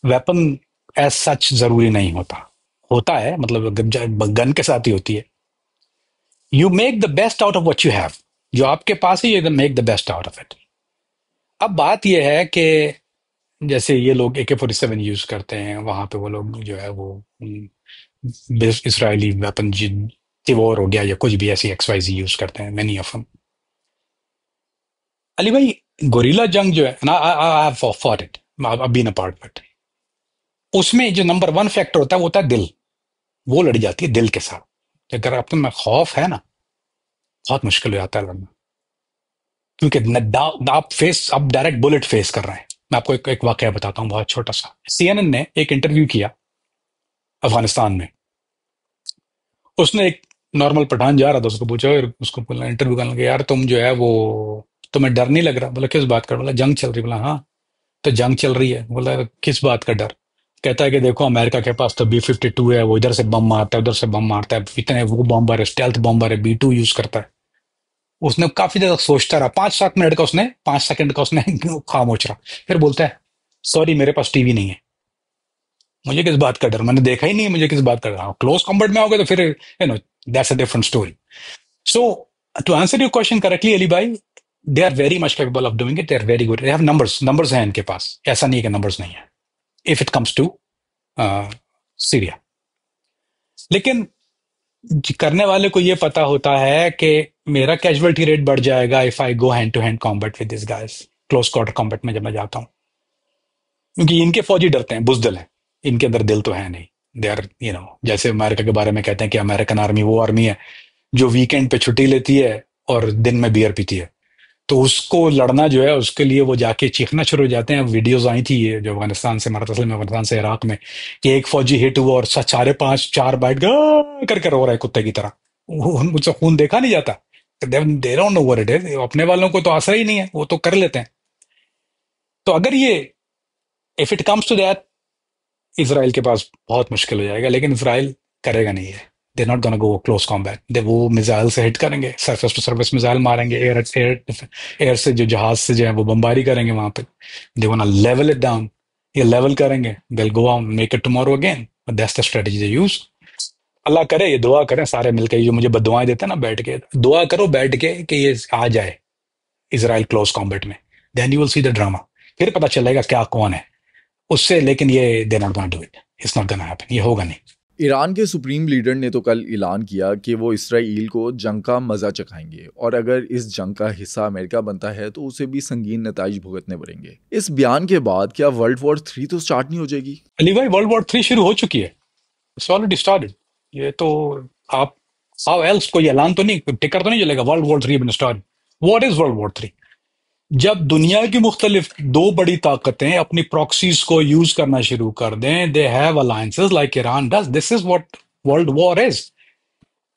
वेपन एज सच जरूरी नहीं होता, होता है मतलब गन के साथ ही होती है। You make the best out of what you have, जो आपके पास है you make the best out of it. अब बात यह है कि जैसे ये लोग AK-47 यूज करते हैं, वहां पे वो लोग जो है वो इसराइली वेपन तिवोर हो गया या कुछ भी ऐसी XYZ यूज करते हैं, मेनी ऑफ देम। अली भाई, गोरिल्ला जंग जो है ना, I have fought it, I been a part of it, उसमें जो नंबर 1 फैक्टर होता है वो होता है दिल। वो लड़ी जाती है दिल के साथ। अगर आप में खौफ है ना, बहुत मुश्किल हो जाता है लड़ना, क्योंकि आप डायरेक्ट बुलेट फेस कर रहे हैं। मैं आपको एक वाकया बताता हूँ बहुत छोटा सा। CNN ने एक इंटरव्यू किया अफगानिस्तान में। उसने एक नॉर्मल पठान जा रहा था, उसको पूछा, उसको बोला इंटरव्यू करने लगे, यार तुम जो है वो, तुम्हें डर नहीं लग रहा? बोला किस बात का? बोला जंग चल रही। बोला हाँ, तो जंग चल रही है। बोला किस बात का डर? कहता है कि देखो अमेरिका के पास तो B-52 है, वो इधर से बम मारता है, उधर से बम मारता है, इतने वो बॉम्बर है, स्टेल्थ बॉम्बर है, B-2 यूज करता है। उसने काफी देर तक सोचता रहा, 5-7 मिनट का, उसने 5 सेकंड का उसने खामोश रहा, फिर बोलता है सॉरी मेरे पास टीवी नहीं है, मुझे किस बात का डर, मैंने देखा ही नहीं है, मुझे किस बात का डर। क्लोज कॉम्बैट में आओगे तो फिर that's a different story. So to answer your question correctly Ali भाई, they are very much capable of doing it, they are very good, they have numbers हैं इनके पास, ऐसा नहीं है कि नंबर्स नहीं है if it comes to Syria. लेकिन करने वाले को ये पता होता है कि मेरा कैजुअलिटी रेट बढ़ जाएगा if I go hand to hand combat with this guys, close quarter combat में जब मैं जाता हूं, क्योंकि इनके फौजी डरते हैं, बुजदिल है, इनके अंदर दिल तो है नहीं। दे आर जैसे अमेरिका के बारे में कहते हैं कि अमेरिकन आर्मी वो आर्मी है जो वीकेंड पे छुट्टी लेती है और दिन में बियर पीती है। तो उसको लड़ना जो है, उसके लिए वो जाके चीखना शुरू हो जाते हैं। वीडियोस आई थी ये जो अफगानिस्तान से, मरत असल में अफगानिस्तान से इराक में, कि एक फौजी हिट हुआ और सारे पांच चार बाइट कर रो रहा है कुत्ते की तरह। मुझसे खून देखा नहीं जाता। They don't know what it is. अपने वालों को तो आसरा ही नहीं है, वो तो कर लेते हैं। तो अगर ये, if it comes to that, Israel के पास बहुत मुश्किल हो जाएगा, लेकिन इसराइल करेगा नहीं है। They not gonna go close combat. They वो मिसाइल से हिट करेंगे, सरफेस टू सरफेस मिसाइल मारेंगे, एयर एयर एयर से, जो जहाज से जो है वो बमबारी करेंगे वहां पे। They want level it down. ये लेवल करेंगे, they go on make it tomorrow again. That's the strategy they use. अल्लाह करे, ये दुआ करें सारे मिलकर, जो मुझे बदुआएं देते हैं ना बैठ के, दुआ करो बैठ के कि ये आ जाए इसराइल क्लोज कॉम्बैट में। Then you will see the drama. फिर पता चलेगा क्या कौन है उससे। लेकिन ये they not gonna do it. It's not gonna happen. ये होगा नहीं। ईरान के सुप्रीम लीडर ने तो कल ऐलान किया कि वो इसराइल को जंग का मजा चखाएंगे और अगर इस जंग का हिस्सा अमेरिका बनता है तो उसे भी संगीन नताइज भुगतने पड़ेंगे। इस बयान के बाद क्या वर्ल्ड वॉर 3 तो स्टार्ट नहीं हो जाएगी? अली भाई, वर्ल्ड वॉर 3 शुरू हो चुकी है। It's already started. ये तो आप, हाउ एल्स, कोई ऐलान तो नहीं, टिकर तो नहीं चलेगा world war 3 start. What is world war 3? जब दुनिया की मुख्तलिफ दो बड़ी ताकतें अपनी प्रॉक्सीज को यूज करना शुरू कर दें, they have alliances like Iran does, this is what world war is.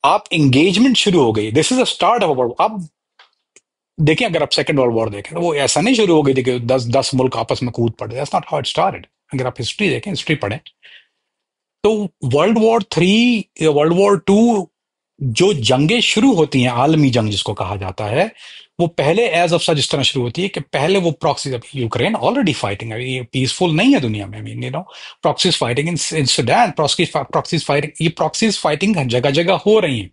आप एंगेजमेंट शुरू हो गई, this is a start of world. अब देखिए, अगर आप सेकंड वर्ल्ड वॉर देखें तो वो ऐसा नहीं शुरू हो गई थी कि 10 मुल्क आपस में कूद पड़े। That's not how it started. अगर आप हिस्ट्री देखें, हिस्ट्री पढ़ें, तो वर्ल्ड वॉर 3 या वर्ल्ड वॉर 2, जो जंगें शुरू होती हैं, आलमी जंग जिसको कहा जाता है, वो पहले एज ऑफ सच इस तरह शुरू होती है कि पहले वो प्रॉक्सी, यूक्रेन ऑलरेडी फाइटिंग है, ये पीसफुल नहीं है दुनिया में। Mean proxies fighting in Sudan, proxies fighting, ये प्रॉक्सीज फाइटिंग जगह जगह हो रही है।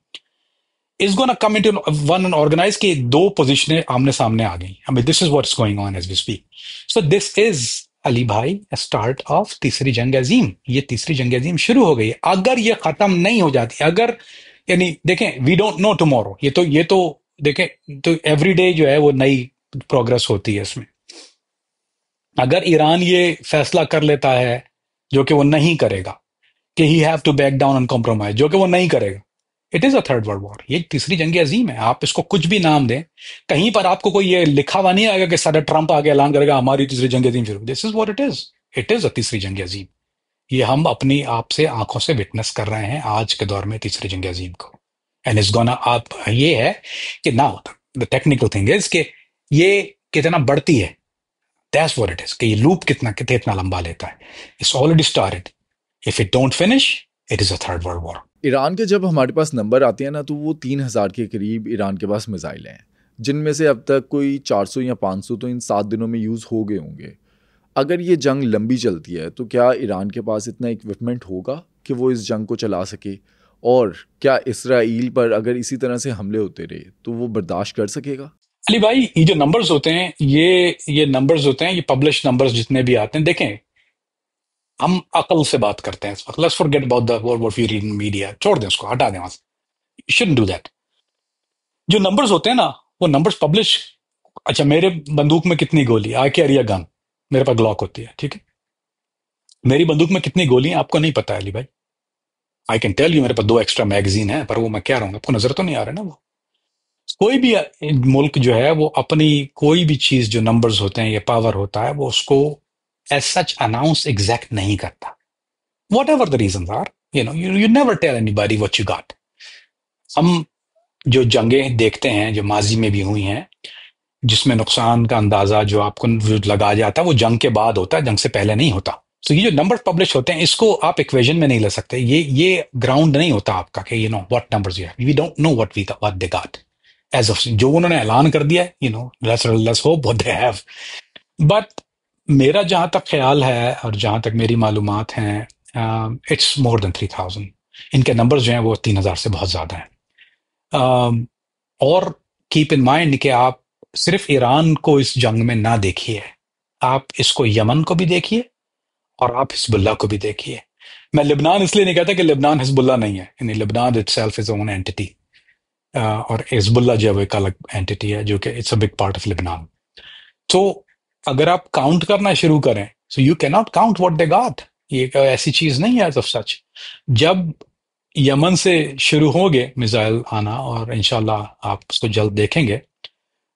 Is gonna come into one organise के दो पोजीशनें आमने सामने आ गई। I mean this is what's going on as we speak. So this is, Ali भाई, स्टार्ट ऑफ तीसरी जंग अजीम। ये तीसरी जंग अजीम शुरू हो गई है। अगर ये खत्म नहीं हो जाती, अगर, यानी देखें, वी डोंट नो टुमारो, ये तो देखें, तो एवरी डे जो है वो नई प्रोग्रेस होती है इसमें। अगर ईरान ये फैसला कर लेता है, जो कि वो नहीं करेगा, कि he have to back down on compromise, जो कि वो नहीं करेगा, it is a third world war. ये तीसरी जंग अजीम है। आप इसको कुछ भी नाम दें, कहीं पर आपको कोई ये लिखा हुआ नहीं आएगा कि सारा ट्रंप आगे ऐलान करेगा हमारी तीसरी जंग अजीम शुरू। This is what it is. It is अ तीसरी जंग अजीम। ये हम अपनी आप से आंखों से विटनेस कर रहे हैं आज के दौर में तीसरी जंग अजीम को। एंड इज गोना, आप, ये है कि now the technical thing is कि ये कितना बढ़ती है। दैट्स व्हाट इट इज, कि ये लूप कितना लंबा लेता है। It's already started. If it don't finish, it is a third world war. Iran के जब हमारे पास नंबर आते हैं ना, तो वो 3000 के करीब ईरान के पास मिसाइल हैं, जिनमें से अब तक कोई 400 या 500 तो इन 7 दिनों में यूज़ हो गए होंगे। अगर ये जंग लंबी चलती है तो क्या ईरान के पास इतना इक्विपमेंट होगा कि वो इस जंग को चला सके? और क्या इसराइल पर अगर इसी तरह से हमले होते रहे तो वो बर्दाश्त कर सकेगा? अली भाई, ये जो नंबर्स होते हैं, ये नंबर्स होते हैं, ये पब्लिश नंबर्स जितने भी आते हैं, देखें, हम अकल से बात करते हैं इस वक्त। Let's forget about the what we read in media, छोड़ दें उसको, हटा दें वहां से। You shouldn't do that. जो नंबर्स होते हैं ना, वो नंबर्स पब्लिश, अच्छा, मेरे बंदूक में कितनी गोली, आई कैरी अ गन, मेरे पास ग्लॉक होती है, ठीक है, मेरी बंदूक में कितनी गोली है आपको नहीं पता है अली भाई। आई कैन टेल यू, मेरे पास 2 एक्स्ट्रा मैगजीन है, पर वो मैं क्या रहूंगा, आपको नजर तो नहीं आ रहा ना वो। कोई भी मुल्क जो है वो अपनी कोई भी चीज, जो नंबर्स होते हैं, ये पावर होता है, वो उसको एज सच अनाउंस एग्जैक्ट नहीं करता। Whatever the reason are, you never tell anybody what you got. हम जो जंगें देखते हैं, जो माजी में भी हुई हैं, जिसमें नुकसान का अंदाजा जो आपको लगा जाता है, वो जंग के बाद होता है, जंग से पहले नहीं होता। तो ये जो नंबर्स पब्लिश होते हैं, इसको आप इक्वेशन में नहीं ले सकते। ये ग्राउंड नहीं होता आपका कि what numbers you have, we don't know what they got as of, जो उन्होंने ऐलान कर दिया है, let's hope what they have. But मेरा जहां तक ख्याल है और जहां तक मेरी मालूमात हैं, इट्स मोर देन 3000। इनके नंबर्स जो हैं वो 3000 से बहुत ज्यादा हैं। और कीप इन माइंड कि आप सिर्फ ईरान को इस जंग में ना देखिए, आप इसको यमन को भी देखिए और आप हिजबुल्लाह को भी देखिए। मैं लेबनान इसलिए नहीं कहता कि लेबनान हिजबुल्लाह नहीं है, यानी Lebanon itself is own entity, और हिजबुल्लाह जो है वो एक अलग एंटिटी है, जो कि it's a big part of Lebanon. तो अगर आप काउंट करना शुरू करें, so you can not count what they got. ये एक ऐसी चीज नहीं है ऑफ सच। जब यमन से शुरू होंगे मिसाइल आना, और इंशाल्लाह आप उसको जल्द देखेंगे।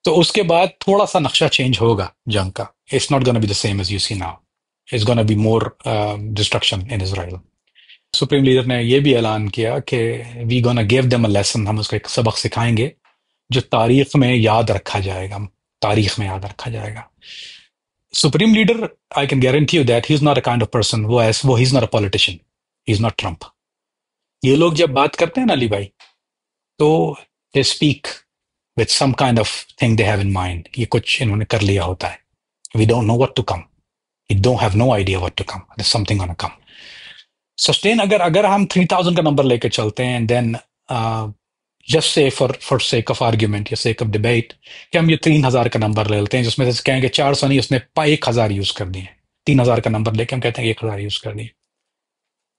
तो उसके बाद थोड़ा सा नक्शा चेंज होगा जंग का। It's not gonna be the same as you see now. It's gonna be more destruction in Israel. Supreme leader ने यह भी ऐलान किया कि we gonna give them a lesson, हम उसको एक सबक सिखाएंगे जो तारीख में याद रखा जाएगा, तारीख में याद रखा जाएगा। Supreme leader, I can guarantee you that he is not a kind of person, वो he is not a politician, he is not Trump. ये लोग जब बात करते हैं ना अली भाई, तो they speak with some kind of thing they have in mind, ये कुछ इन्होंने कर लिया होता है। We don't know what to come, we don't have no idea what to come, there something gonna come. Sustain अगर अगर हम 3000 का नंबर लेके चलते हैं, then just say for sake of argument या सेक ऑफ डिबेट कि हम ये 3000 का नंबर ले लेते हैं, जिसमें से कहेंगे 400 नहीं, उसने 1000 यूज कर दिए। 3000 का नंबर लेके हम कहते हैं 1000 यूज कर दिए।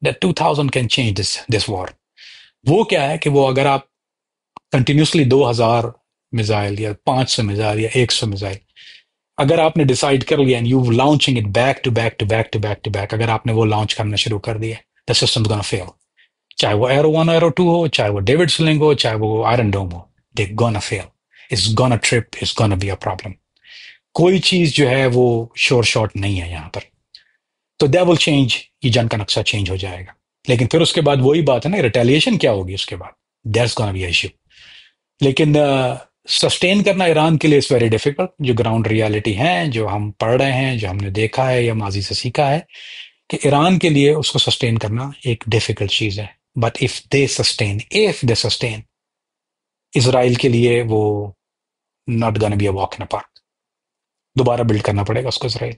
That 2000 can change this war. वो क्या है कि वो अगर आप कंटिन्यूसली 2000 मिसाइल या 500 मिसाइल या 100 मिसाइल अगर आपने डिसाइड कर लिया, and you launching it back to back to back to back to back, अगर आपने वो लॉन्च करना शुरू कर दिया, द सिस्टम गोना फेल। चाहे वो एरो 1 एरो 2 हो, चाहे वो डेविड स्लिंग हो, चाहे वो आयरन डोम हो, they gonna fail. It's gonna trip, it's gonna be a problem. कोई चीज जो है वो श्योर शॉट नहीं है यहाँ पर। तो दैट विल चेंज, ये जंग का नक्शा चेंज हो जाएगा। लेकिन फिर उसके बाद वही बात है ना, रिटेलिएशन क्या होगी उसके बाद, दैट्स गोना बी इशू। लेकिन सस्टेन करना ईरान के लिए इज वेरी डिफिकल्ट। जो ग्राउंड रियलिटी है, जो हम पढ़ रहे हैं, जो हमने देखा है या माजी से सीखा है, कि ईरान के लिए उसको सस्टेन करना एक डिफिकल्ट चीज है। But if they sustain, Israel के लिए वो not gonna be a walk in a park. दोबारा बिल्ड करना पड़ेगा उसको इसराइल,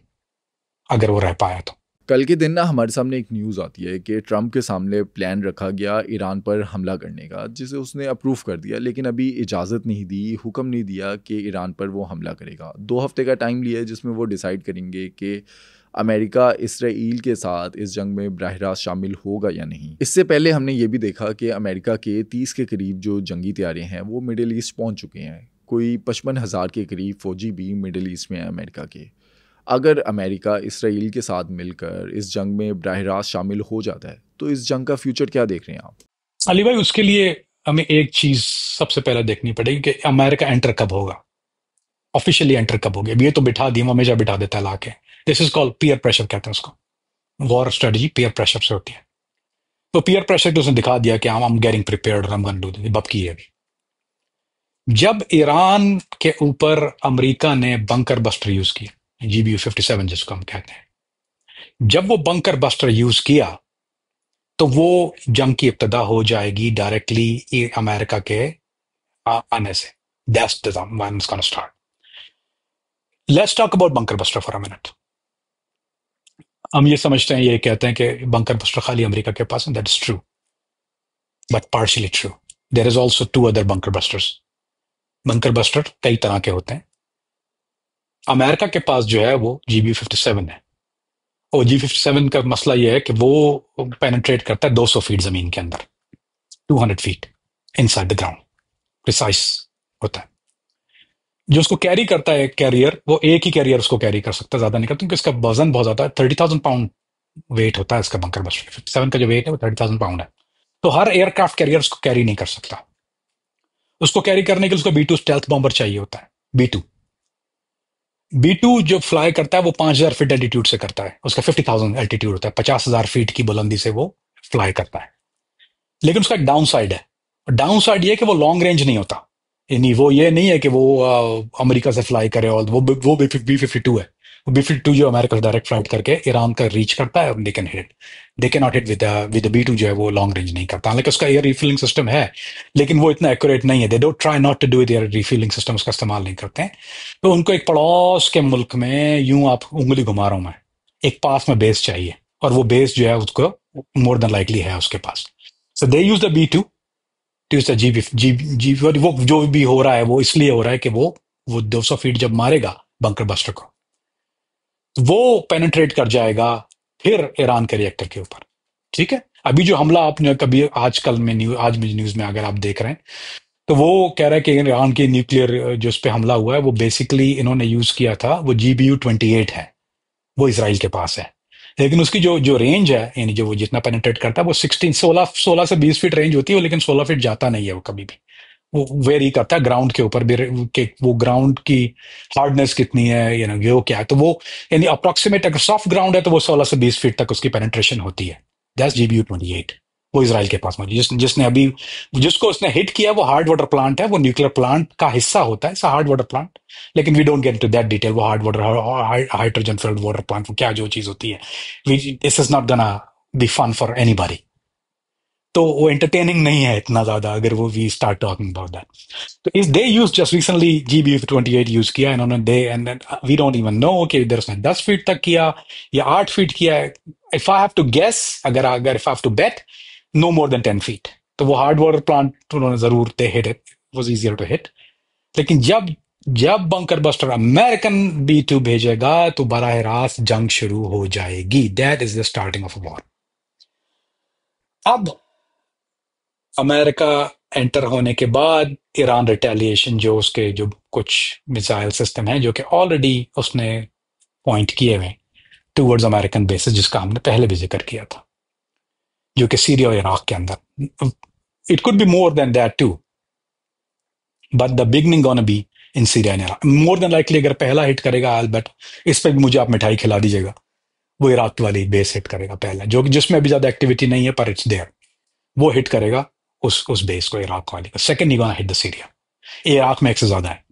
अगर वो रह पाया तो। कल के दिन ना हमारे सामने एक न्यूज़ आती है कि ट्रंप के सामने प्लान रखा गया ईरान पर हमला करने का, जिसे उसने अप्रूव कर दिया, लेकिन अभी इजाज़त नहीं दी, हुक्म नहीं दिया कि ईरान पर वो हमला करेगा। 2 हफ्ते का टाइम लिया है जिसमें वो डिसाइड करेंगे कि अमेरिका इसराइल के साथ इस जंग में बराह रास्त शामिल होगा या नहीं। इससे पहले हमने ये भी देखा कि अमेरिका के 30 के करीब जो जंगी तैयारियाँ हैं वो मिडिल ईस्ट पहुँच चुके हैं। कोई 55,000 के करीब फ़ौजी भी मिडिल ईस्ट में हैं अमेरिका के। अगर अमेरिका इसराइल के साथ मिलकर इस जंग में बराह रास्त शामिल हो जाता है, तो इस जंग का फ्यूचर क्या देख रहे हैं आप? अली भाई, उसके लिए हमें एक चीज सबसे पहले देखनी पड़ेगी कि अमेरिका एंटर कब होगा, ऑफिशियली एंटर कब होगी। अब ये तो बिठा दी, हमेशा बिठा देता है लाके। This is called peer pressure, कहते हैं उसको। वॉर स्ट्रेटजी पीयर प्रेशर से होती है। तो पीयर प्रेशर तो उसने दिखा दिया कि हम गेटिंग प्रिपेयर्ड, हम गोना डू दिस, बब की है अभी। जब ईरान के ऊपर अमेरिका ने बंकर बस्टर यूज किया, GBU-57 जिसको हम कहते हैं, जब वो बंकर बस्टर यूज किया, तो वो जंग की इब्तदा हो जाएगी डायरेक्टली अमेरिका के आने से। That's the when it's gonna start. Let's talk about bunker buster for a minute. हम ये समझते हैं, ये कहते हैं कि बंकर बस्टर खाली अमेरिका के पास है। That is true, but partially true. There is also 2 other bunker busters. Bunker buster कई तरह के होते हैं। अमेरिका के पास जो है वो GBU-57 है। और G-57 का मसला ये है कि वो पेनिट्रेट करता है 200 फीट जमीन के अंदर, 200 feet inside the ground, precise होता है। जो उसको कैरी करता है कैरियर, वो एक ही कैरियर उसको कैरी कर सकता है, ज्यादा नहीं करता, क्योंकि इसका वजन बहुत ज्यादा है। 30,000 पाउंड वेट होता है इसका। बंकर बस्टर 57 का जो वेट है वो 30,000 पाउंड है। तो हर एयरक्राफ्ट कैरियर उसको कैरी नहीं कर सकता। उसको कैरी करने के लिए उसको B-2 स्टेल्थ बॉम्बर चाहिए होता है। B-2 जो फ्लाई करता है वो 5,000 फीट एल्टीट्यूड से करता है। उसका 50,000 एल्टीट्यूड होता है, 50,000 फीट की बुलंदी से वो फ्लाई करता है। लेकिन उसका एक डाउन साइड है। डाउन साइड ये कि वो लॉन्ग रेंज नहीं होता। यानी वो ये नहीं है कि वो अमेरिका से फ्लाई करे, और वो B-52 है। वो B-52 जो अमेरिका से डायरेक्ट फ्लाइट करके ईरान का रीच करता है, they can hit. They can not hit with B-2 जो है वो लॉन्ग रेंज नहीं करता। हालांकि उसका एयर रिफ्यूलिंग सिस्टम है, लेकिन वो इतना एक्यूरेट नहीं है। They don't try not to do with air refuelling system, उसका इस्तेमाल नहीं करते हैं। तो उनको एक पड़ोस के मुल्क में, यूं आप उंगली घुमा रहा हूं मैं, एक पास में बेस चाहिए, और वो बेस जो है उसको मोर देन लाइकली है उसके पास। So they use the B-2 to use the G. वो जो भी हो रहा है वो इसलिए हो रहा है कि वो 200 फीट जब मारेगा बंकर बस्टर को, वो पेनिट्रेट कर जाएगा फिर ईरान के रिएक्टर के ऊपर। ठीक है। अभी जो हमला आपने कभी आजकल में न्यूज में अगर आप देख रहे हैं, तो वो कह रहा है कि ईरान की न्यूक्लियर जो उस पर हमला हुआ है, वो बेसिकली इन्होंने यूज किया था, वो GBU-28 है, वो इसराइल के पास है। लेकिन उसकी जो जो रेंज है, यानी जो वो जितना पेनिट्रेट करता है, वो 16 से 20 फीट रेंज होती है, लेकिन 16 फीट जाता नहीं है वो कभी भी। वो वेरी करता है ग्राउंड के ऊपर भी, कि वो ग्राउंड की हार्डनेस कितनी है, वो क्या है। तो वो यानी अप्रोक्सीमेट, अगर सॉफ्ट ग्राउंड है तो वो 16 से 20 फीट तक उसकी पेनिट्रेशन होती है। That's GBU-28। वो इसराइल के पास मौजूद, जिसने अभी, जिसको उसने हिट किया, वो हार्ड वाटर प्लांट है, वो न्यूक्लियर प्लांट का हिस्सा होता है, हार्ड वाटर प्लांट। लेकिन we don't get to that detail, वो hard water, hydrogen filled water plant, वो क्या जो चीज होती है, this is not gonna be fun for anybody. तो वो एंटरटेनिंग नहीं है इतना ज्यादा, अगर वो we start talking about that. तो इस they use just recently GBU-28 use किया इन्होंने, they and we don't even know कि इधर उसने 10 फीट तक किया या 8 फीट किया है। If I have to guess, अगर अगर if I have to bet, no more than 10 feet. तो वो हार्ड वाटर प्लांट उन्होंने जरूर, they hit it, was easier to hit. लेकिन जब जब बंकर बस्टर अमेरिकन B-2 भेजेगा तो बराह रास्त जंग शुरू हो जाएगी। That is the starting of a war. अब अमेरिका एंटर होने के बाद ईरान रिटेलिएशन, जो उसके जो कुछ मिसाइल सिस्टम है जो कि ऑलरेडी उसने पॉइंट किए हुए टूवर्ड्स अमेरिकन बेसिस, जिसका हमने पहले भी जिक्र किया था, जो कि सीरिया और इराक के अंदर, it could be more than that too, but the beginning gonna be in Syria and Iraq. More than likely अगर पहला हिट करेगा, अल्बट इस पर भी मुझे आप मिठाई खिला दीजिएगा, वो इराक वाली बेस हिट करेगा पहला, जो जिसमें अभी ज्यादा एक्टिविटी नहीं है, पर इट्स देयर। वो हिट करेगा उस बेस को, इराक वाली को। Second he gonna hit the Syria. Iraq में एक से ज्यादा है,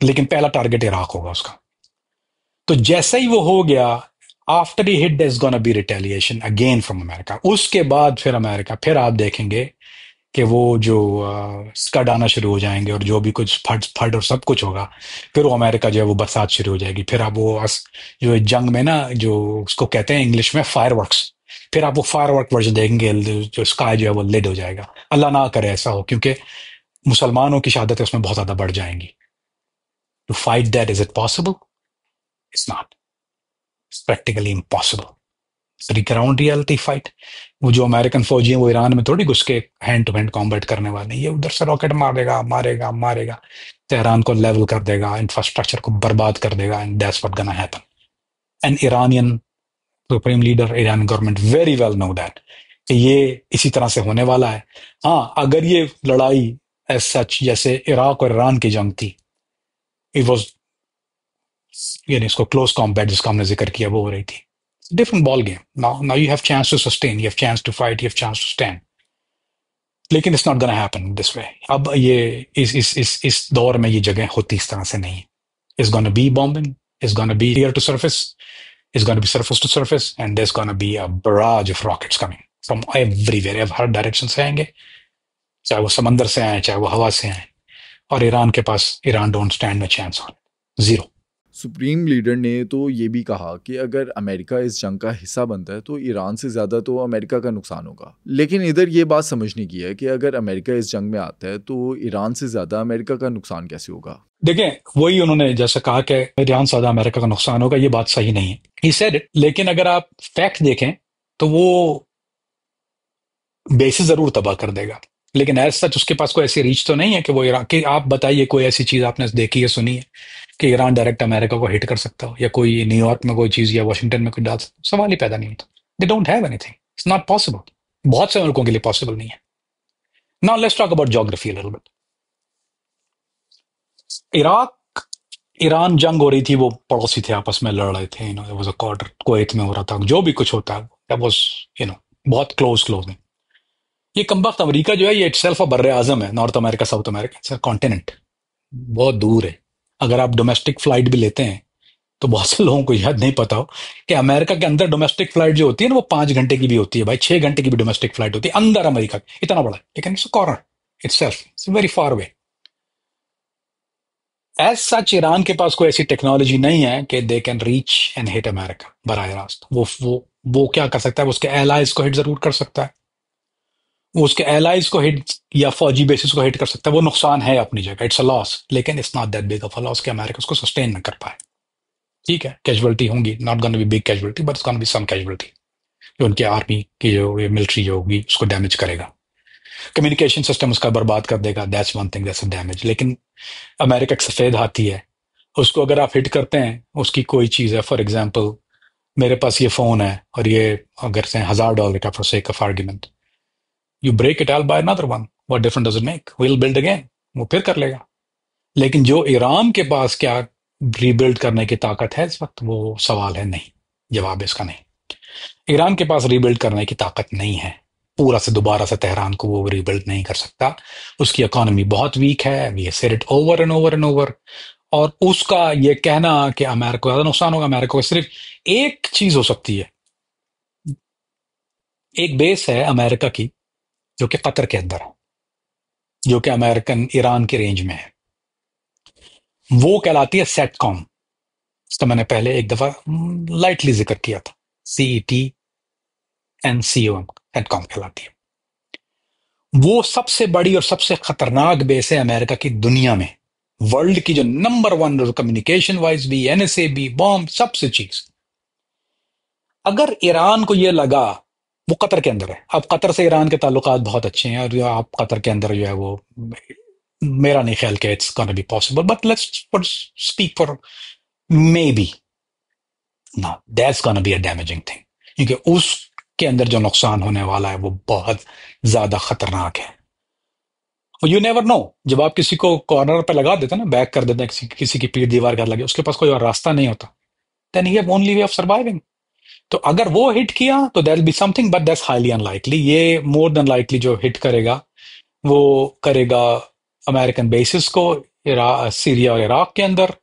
लेकिन पहला टारगेट इराक होगा उसका। तो जैसे ही वो हो गया, after he hit there is gonna be retaliation again from America. उसके बाद फिर अमेरिका, फिर आप देखेंगे कि वो जो स्कड आना शुरू हो जाएंगे, और जो भी कुछ फट फट और सब कुछ होगा, फिर वो अमेरिका जो है वो बरसात शुरू हो जाएगी। फिर आप वो जो जंग में ना, जो उसको कहते हैं इंग्लिश में फायरवर्क्स, फिर आप वो फायरवर्क वर्जन देखेंगे, जो स्काई जो है वो लिड हो जाएगा। अल्लाह ना करे ऐसा हो, क्योंकि मुसलमानों की शहादतें उसमें बहुत ज्यादा बढ़ जाएंगी। To fight that, is it possible? It's not, it's practically impossible. Ground reality fight, वो जो अमेरिकन फौजी हैं वो ईरान में थोड़ी घुस के हैंड टू हैंड कॉम्बैट करने वाले हैं। ये उधर से रॉकेट मारेगा मारेगा मारेगा, तेहरान को लेवल कर देगा, इंफ्रास्ट्रक्चर को बर्बाद कर देगा, and that's what gonna happen. And Iranian supreme leader, Iran government very well know that कि ये इसी तरह से होने वाला है। हाँ, अगर ये लड़ाई एज सच जैसे इराक और ईरान की जंग थी, इट वॉज, यानी इसको क्लोज कॉम्बैट जिसका हमने जिक्र किया, वो हो रही थी, different ball game. Now you have chance to sustain, you have chance to fight, you have chance to stand. लेकिन it's not gonna happen this way. अब ये इस दौर में ये जगह होती इस तरह से नहीं है। It's gonna be bombing, it's gonna be air to surface, it's gonna be surface to surface, and there is gonna be a barrage of rockets coming from everywhere, हर डायरेक्शन से आएंगे, चाहे वो समंदर से आए, चाहे वो हवा से आए। और ईरान के पास, ईरान डोंट स्टैंड में chance on, zero. Supreme leader ने तो ये भी कहा कि अगर अमेरिका इस जंग का हिस्सा बनता है तो ईरान से ज़्यादा तो अमेरिका का नुकसान होगा। लेकिन इधर ये बात समझने की है कि अगर अमेरिका इस जंग में आता है तो ईरान से ज़्यादा अमेरिका का नुकसान कैसे होगा। देखें, वही उन्होंने जैसे कहा कि ईरान से ज्यादा अमेरिका का नुकसान होगा, ये बात सही नहीं है, ही सेड इट। लेकिन अगर आप फैक्ट देखें तो वो बेसिस जरूर तबाह कर देगा, लेकिन एज सच उसके पास कोई ऐसी रीच तो नहीं है कि वो ईरान की, आप बताइए कोई ऐसी चीज आपने देखी है, सुनी है कि ईरान डायरेक्ट अमेरिका को हिट कर सकता हो, या कोई न्यूयॉर्क में कोई चीज या वाशिंगटन में कोई डाल सकता हो? सवाल ही पैदा नहीं होता। दे don't have anything, it's not possible. बहुत से मुल्कों के लिए पॉसिबल नहीं है। Now let's talk about geography a little bit. Iraq Iran जंग हो रही थी, वो पड़ोसी थे, आपस में लड़ रहे थे, वाज अ क्वार्टर, कुवैत में हो रहा था, जो भी कुछ होता है दैट वाज बहुत क्लोज में। ये कमबख्त अमेरिका जो है, ये इटसेल्फ बर्रे आजम है, north America, south America, it's continent, बहुत दूर है। अगर आप डोमेस्टिक फ्लाइट भी लेते हैं तो बहुत से लोगों को शायद नहीं पता हो कि अमेरिका के अंदर डोमेस्टिक फ्लाइट जो होती है ना, वो 5 घंटे की भी होती है भाई, 6 घंटे की भी डोमेस्टिक फ्लाइट होती है अंदर अमेरिका के। इतना बड़ा है, लेकिन it's corner itself, it's very far away. As such Iran के पास कोई ऐसी टेक्नोलॉजी नहीं है कि they can reach and hit America बराह रास्त। वो क्या कर सकता है, वो उसके एलाइज को हिट जरूर कर सकता है, वो उसके एलाइज को हिट या फौजी बेसिस को हिट कर सकता है। वो नुकसान है अपनी जगह, इट्स अ लॉस, लेकिन it's not that big of a loss कि अमेरिका उसको सस्टेन न कर पाए। ठीक है, कैजुअलिटी होंगी, not gonna be big casualty, but it's gonna be some casualty, जो उनकी आर्मी की जो मिलिट्री जो होगी उसको डैमेज करेगा। कम्युनिकेशन सिस्टम उसका बर्बाद कर देगा, that's one thing, that's a damage. लेकिन अमेरिका एक सफेद हाथी है, उसको अगर आप हिट करते हैं, उसकी कोई चीज है, फॉर एग्जाम्पल मेरे पास ये फोन है और ये अगर से $1,000 का, for sake of argument, you break it, I buy another one, what difference does it make, will build again, वो फिर कर लेगा। लेकिन जो ईरान के पास क्या रीबिल्ड करने की ताकत है इस वक्त, वो सवाल है नहीं, जवाब है इसका नहीं। ईरान के पास रीबिल्ड करने की ताकत नहीं है, पूरा से दोबारा से तेहरान को वो रीबिल्ड नहीं कर सकता। उसकी इकोनॉमी बहुत वीक है, we said it over and over and over. और उसका ये कहना कि अमेरिका को ज्यादा नुकसान होगा, अमेरिका को सिर्फ एक चीज हो सकती है, एक बेस है अमेरिका की जो कि कतर के अंदर है, जो कि अमेरिकन ईरान की रेंज में है, वो कहलाती है सेटकॉम। इसका मैंने पहले एक दफा लाइटली जिक्र किया था, CETNCOM, सेटकॉम कहलाती है। वो सबसे बड़ी और सबसे खतरनाक बेस है अमेरिका की दुनिया में, वर्ल्ड की जो नंबर वन, कम्युनिकेशन वाइज भी, NSA भी, बॉम्ब, सबसे चीज। अगर ईरान को ये लगा, वो कतर के अंदर है, अब कतर से ईरान के ताल्लुकात बहुत अच्छे हैं, और जो आप कतर के अंदर जो है वो, मेरा नहीं ख्याल कि it's gonna be possible, but let's speak for maybe, ना that's gonna be a damaging thing, क्योंकि उसके अंदर जो नुकसान होने वाला है वो बहुत ज्यादा खतरनाक है। यू नेवर नो, जब आप किसी को कॉर्नर पे लगा देते हैं ना, बैक कर देते हैं, किसी की पीठ दीवार के हाथ लगे, उसके पास कोई और रास्ता नहीं होता, then he have only way of surviving. तो अगर वो हिट किया तो there be something, but that's highly unlikely. ये मोर देन लाइकली जो हिट करेगा वो करेगा अमेरिकन बेसिस को सीरिया और इराक के अंदर,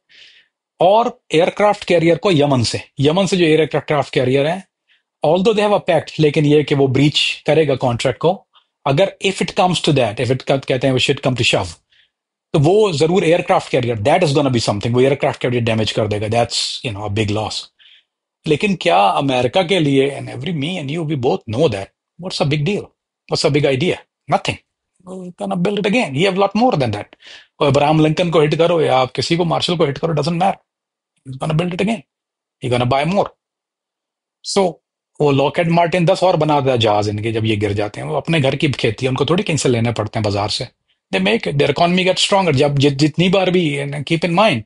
और एयरक्राफ्ट कैरियर को यमन से जो एयरक्राफ्ट कैरियर है, although they have a pact, लेकिन ये कि वो ब्रीच करेगा कॉन्ट्रैक्ट को। अगर if it comes to that, if it कहते हैं वो शिट कम टू शव, तो वो जरूर aircraft carrier, that is gonna be something, वो एयरक्राफ्ट कैरियर डैमेज कर देगा, दैट्स अ बिग लॉस। लेकिन क्या अमेरिका के लिए, and every me and you we both know that, what's a big deal, what's a big idea, nothing, gonna build it again, you have lot more than that। और Abraham Lincoln को hit करो या आप किसी को, martial को hit करो, doesn't matter, he's gonna build it again, he's gonna buy more। सो वो लॉकहेड मार्टिन 10 और बना दिया जहाज इनके, जब ये गिर जाते हैं, वो अपने घर की खेती है, उनको थोड़ी कहीं से लेने पड़ते हैं बाजार से, they make their economy get stronger. जब जितनी बार भी, कीप इन माइंड,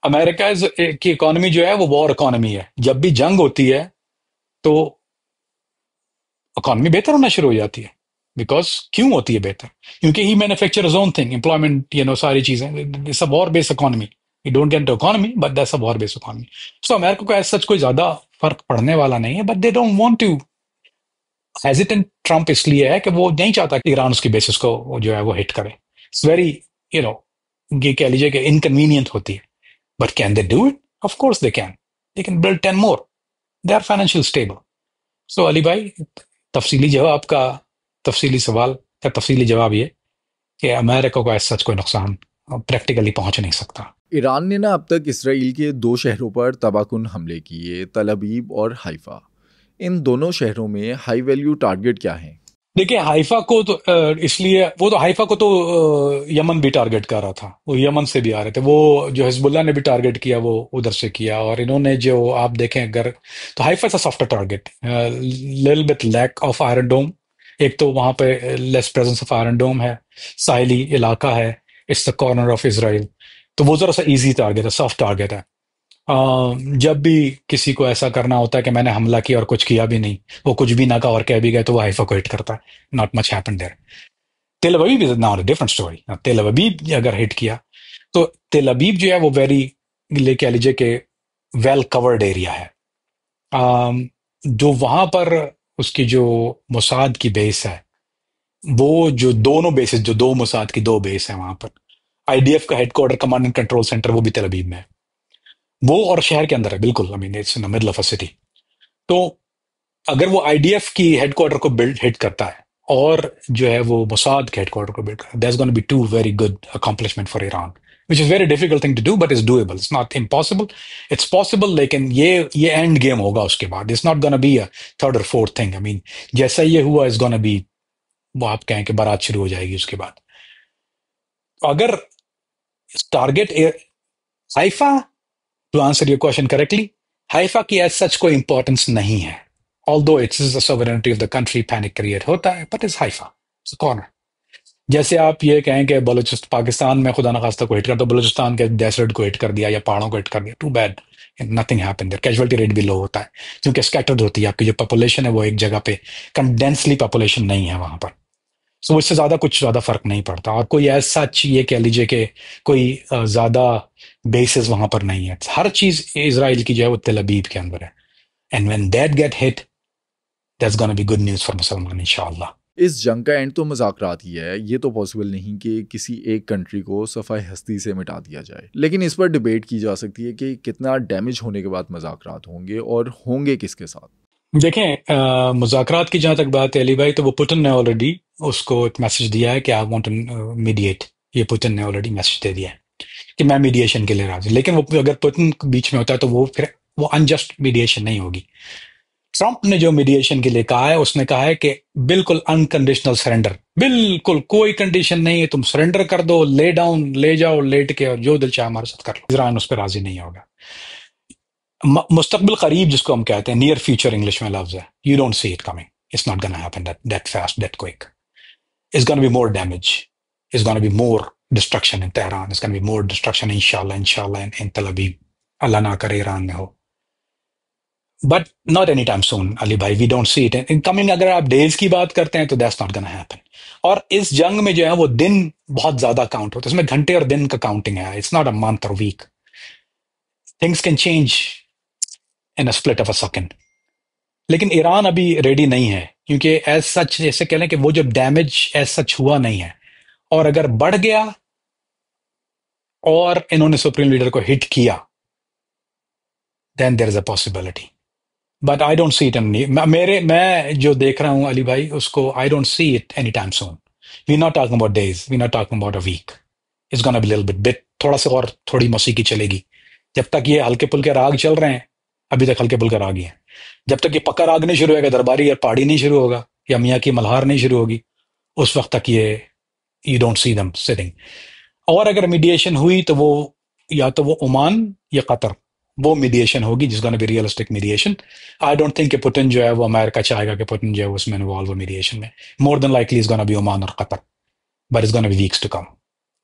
अमेरिका की इकोनॉमी जो है वो वॉर इकोनॉमी है, जब भी जंग होती है तो इकोनॉमी बेहतर होना शुरू हो जाती है। बिकॉज क्यों होती है बेहतर? क्योंकि he manufacture own thing, employment, सारी चीजें, it's a war based economy, you don't get economy but that's a war based economy. So America को एज सच कोई ज्यादा फर्क पड़ने वाला नहीं है, but they don't want to, hesitant Trump इसलिए है कि वो नहीं चाहता कि ईरान उसकी बेसिस को जो है वो हिट करे। इट्स वेरी, यू नो ये कह लीजिए कि इनकन्वीनियंट होती है, but can they do it? Of course they can build 10 more, they are financial stable. So Ali भाई, तफसीली जवाब का, तफसीली सवाल का तफसीली जवाब ये कि अमेरिका को ऐसा सच कोई नुकसान प्रैक्टिकली पहुंच नहीं सकता। ईरान ने ना अब तक इसराइल के 2 शहरों पर तबाहकुन हमले किए, तल अबीब और हाइफा। इन दोनों शहरों में हाई वैल्यू टारगेट क्या हैं? देखिए हाइफा को तो इसलिए, वो तो हाइफा को तो यमन भी टारगेट कर रहा था, वो यमन से भी आ रहे थे, वो जो हिजबुल्लाह ने भी टारगेट किया वो उधर से किया, और इन्होंने जो आप देखें अगर, तो Haifa is a soft target, little bit lack of iron dome. एक तो वहां पे less presence of iron dome है, साहिली इलाका है, it's the corner of Israel, तो वो जरा सा इजी टारगेट है, सॉफ्ट टारगेट है। जब भी किसी को ऐसा करना होता है कि मैंने हमला किया और कुछ किया भी नहीं, वो कुछ भी ना कहा और कह भी गए, तो वो हाइफा को हिट करता है। Not much happened there. Tel Aviv is not a different story. Tel Aviv अगर हिट किया तो तेल अवीव जो है वो वेरी, ले कह लीजिए कि वेल कवर्ड एरिया है। जो वहां पर उसकी जो मोसाद की बेस है, वो जो दोनों बेसेस, जो दो मोसाद की दो बेस है वहां पर, IDF का headquarter, command and control centre, वो भी तेल अवीव में है, वो और शहर के अंदर है बिल्कुल, I mean it's in the middle of a city. तो अगर वो IDF की हेडक्वार्टर को बिल्ड हिट करता है और जो है वो मोसाद के हेडक्वार्टर को बिल्ड करता है, that's gonna be to very good accomplishment for Iran, which is very difficult thing to do, but is doable, it's not impossible, it's possible. लेकिन ये एंड गेम होगा उसके बाद, it's not gonna be a third और fourth thing. I mean जैसा ये हुआ, is gonna B, वो आप कहें कि बारात शुरू हो जाएगी उसके बाद। अगर target Haifa, to answer your question correctly, Haifa की एज सच कोई इंपॉर्टेंस नहीं है, although it's the sovereignty of the country, panic create होता है, but is Haifa, it's corner. जैसे आप ये कहें कि बलूचिस्तान पाकिस्तान में खुदा न खास्ता को हिट कर, तो बलूचिस्तान के डेजर्ट को हिट कर दिया या पहाड़ों को हिट कर दिया, too bad, nothing happen there, casualty rate भी लो होता है क्योंकि स्कैटर्ड होती है आपकी जो पॉपुलेशन है, वो एक जगह पे कंडेंसली पॉपुलेशन नहीं है वहां पर। सो इससे ज्यादा कुछ ज्यादा फर्क नहीं पड़ता, और कोई ऐसा सच ये कह लीजिए कि कोई ज्यादा बेसिस वहां पर नहीं है। हर चीज इसराइल की जो है वो तेल अबीब के अंदर है, and when that get hit, that's gonna be good news for मुसलमान इंशाल्लाह। इस जंग का एंड तो मजाकरात ही है, ये तो पॉसिबल नहीं कि किसी एक कंट्री को सफाई हस्ती से मिटा दिया जाए। लेकिन इस पर डिबेट की जा सकती है कि कितना डैमेज होने के बाद मजाकरात होंगे और होंगे किसके साथ। देखें, मुज़ाकरात की जहाँ तक बात है अली भाई, तो वो पुतिन ने ऑलरेडी उसको एक मैसेज दिया है कि आई वांट टू मीडिएट। ये पुतिन ने ऑलरेडी मैसेज दे दिया है कि मैं मीडिएशन के लिए राजी। लेकिन वो अगर पुतिन बीच में होता है तो वो फिर वो अनजस्ट मीडिएशन नहीं होगी। ट्रंप ने जो मीडिएशन के लिए कहा है, उसने कहा है कि बिल्कुल अनकंडीशनल सरेंडर, बिल्कुल कोई कंडीशन नहीं है, तुम सरेंडर कर दो, ले डाउन, ले जाओ लेट के, और जो दिल चाहे हमारे साथ कर लो। ईरान उस पर राजी नहीं होगा। मुस्तकबिल करीब जिसको हम कहते हैं, नियर फ्यूचर इंग्लिश में लफ्ज है, you don't see it coming, it's not gonna happen that fast, that quick. It's gonna be more damage, it's gonna be more destruction in Tehran, it's gonna be more destruction इंशाल्लाह इंशाल्लाह इन तल अवीव, अल्लाह ना करे Iran में हो, but not any time soon Ali भाई, we don't see it in coming. अगर आप डेज की बात करते हैं तो दैट्स नॉट गोना हैपन। और इस जंग में जो है वो दिन बहुत ज्यादा काउंट होता है, इसमें घंटे और दिन का काउंटिंग है, इट्स नॉट अ मंथ और week. Things can change in a split of a second. लेकिन ईरान अभी रेडी नहीं है, क्योंकि एज सच जैसे कह लें कि वो जो डैमेज एज सच हुआ नहीं है, और अगर बढ़ गया और इन्होंने सुप्रीम लीडर को हिट किया, then there is a possibility, but I don't see it in मेरे, मैं जो देख रहा हूं अली भाई उसको, I don't see it any time soon. We not talking about days, we not talking about a week, it's gonna be little bit थोड़ा सा और थोड़ी मौसीकी चलेगी। जब तक ये हल्के पुल्के राग चल रहे हैं, अभी तक हल्के पुल्के राग ही हैं, जब तक ये पक्का राग नहीं शुरू होगा, दरबारी या पहाड़ी नहीं शुरू होगा, या मियाँ की मल्हार नहीं शुरू होगी, उस वक्त तक ये you don't see them sitting. और अगर मीडिएशन हुई तो वो या तो वो ओमान या कतर, वो मीडिएशन होगी जिस gonna be realistic mediation. I don't think कि पुतिन जो है वो अमेरिका चाहेगा कि पुतिन जो है वो उसमें इन्वॉल्व हो मीडिएशन में। More than likely is gonna be Oman और Qatar, but is gonna be weeks to come,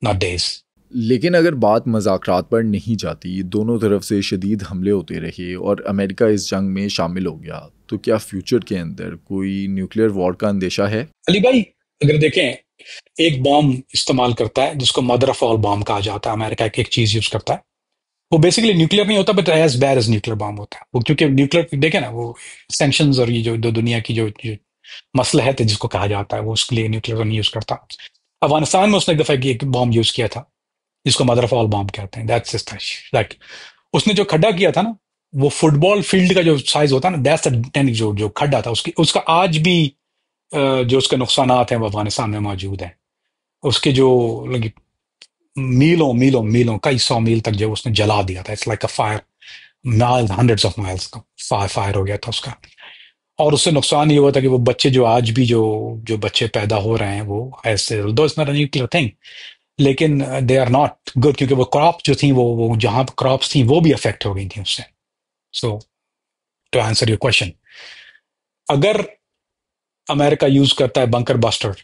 not days. लेकिन अगर बात मज़ाकरात पर नहीं जाती, दोनों तरफ से शदीद हमले होते रहे और अमेरिका इस जंग में शामिल हो गया, तो क्या फ्यूचर के अंदर कोई न्यूक्लियर वॉर का अंदेशा है? अली भाई अगर देखें, एक बॉम्ब इस्तेमाल करता है जिसको मदर ऑफ ऑल बॉम्ब कहा जाता है, अमेरिका एक चीज यूज करता है, वो बेसिकली न्यूक्लियर नहीं होता, but as bad as nuclear bomb होता है वो, क्योंकि न्यूक्लियर देखे ना, वो सैंक्शंस और ये जो दुनिया की जो मसला है जिसको कहा जाता है, वो उसके लिए न्यूक्लियर नहीं यूज करता। अफगानिस्तान में उसने एक दफा एक बॉम्ब यूज किया था जिसको मदर ऑफ ऑल बॉम्ब कहते हैं, दैट्स लाइक उसने जो खड्डा किया था ना, वो फुटबॉल फील्ड का जो साइज होता है ना, दैट्स जो खड्डा था उसकी, उसका आज भी जो उसके नुकसानात हैं वो अफगानिस्तान में मौजूद हैं। उसके जो लगी मीलों मीलों मीलों कई सौ मील तक जो उसने जला दिया था, it's like a fire, miles hundreds of miles का फायर हो गया था उसका। और उससे नुकसान ये हुआ था कि वो बच्चे जो आज भी जो जो बच्चे पैदा हो रहे हैं वो ऐसे, दो it's not a nuclear thing, लेकिन दे आर नॉट गुड, क्योंकि वो क्रॉप जो थी वो जहां क्रॉप्स थी वो भी अफेक्ट हो गई थी उससे। सो टू आंसर योर क्वेश्चन, अगर अमेरिका यूज करता है बंकर बस्टर,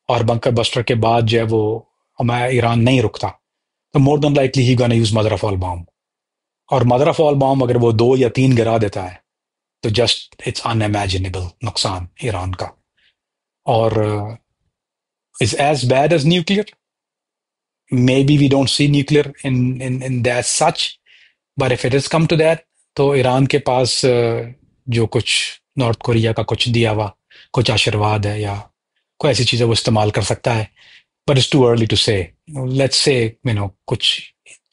और बंकर बस्टर के बाद जो है वो हमारा ईरान नहीं रुकता, तो more than likely he gonna use mother of all bomb. और मदर ऑफ ऑल बॉम्ब अगर वो 2 या 3 गिरा देता है तो जस्ट इट्स अनइमेजिनेबल नुकसान ईरान का, और is as bad as nuclear. Maybe we don't see nuclear in that such, but if it has come to that, तो ईरान के पास जो कुछ नॉर्थ कोरिया का कुछ दिया हुआ कुछ आशीर्वाद है या कोई ऐसी चीज़ है वो इस्तेमाल कर सकता है, but it's too early to say. Let's say कुछ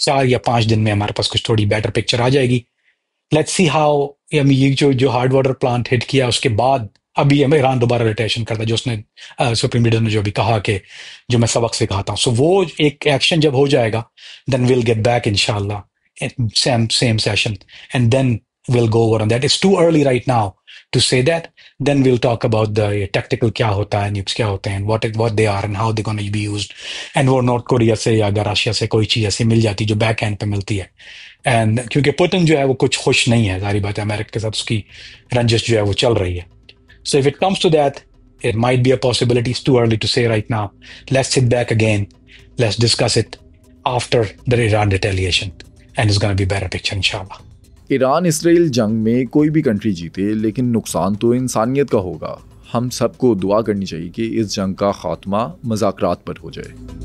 4 या 5 दिन में हमारे पास कुछ थोड़ी बेटर पिक्चर आ जाएगी। लेट्स सी हाउ, ये जो हार्ड वाटर प्लांट हिट किया उसके बाद अभी हमें ईरान दोबारा रिटेशन करता है, जो उसने सुप्रीम लीडर ने जो भी कहा कि जो मैं सबक सिखाता हूँ, सो वो एक एक्शन जब हो जाएगा, देन विल गेट बैक इंशाल्लाह same session, and then will go over on that. It's too early right now to say that, then will talk about the tactical क्या होता है, न्यूक्स क्या होते हैं, what they are and how they gonna be used. And वो North Korea से या अगर रशिया से कोई चीज ऐसी मिल जाती जो बैक एंड पे मिलती है, एंड क्योंकि पुतिन जो है वो कुछ खुश नहीं है, सारी बात है, अमेरिका के साथ उसकी रंजिश जो है वो चल रही है। So if it comes to that, It might be a possibility. It's too early to say right now. Let's sit back again. Let's discuss it after the Iran retaliation. And it's going to be a better picture, inshallah. Iran Israel जंग में कोई भी country जीते, लेकिन नुकसान तो इंसानियत का होगा। हम सबको दुआ करनी चाहिए कि इस जंग का खात्मा मुज़ाकरात पर हो जाए।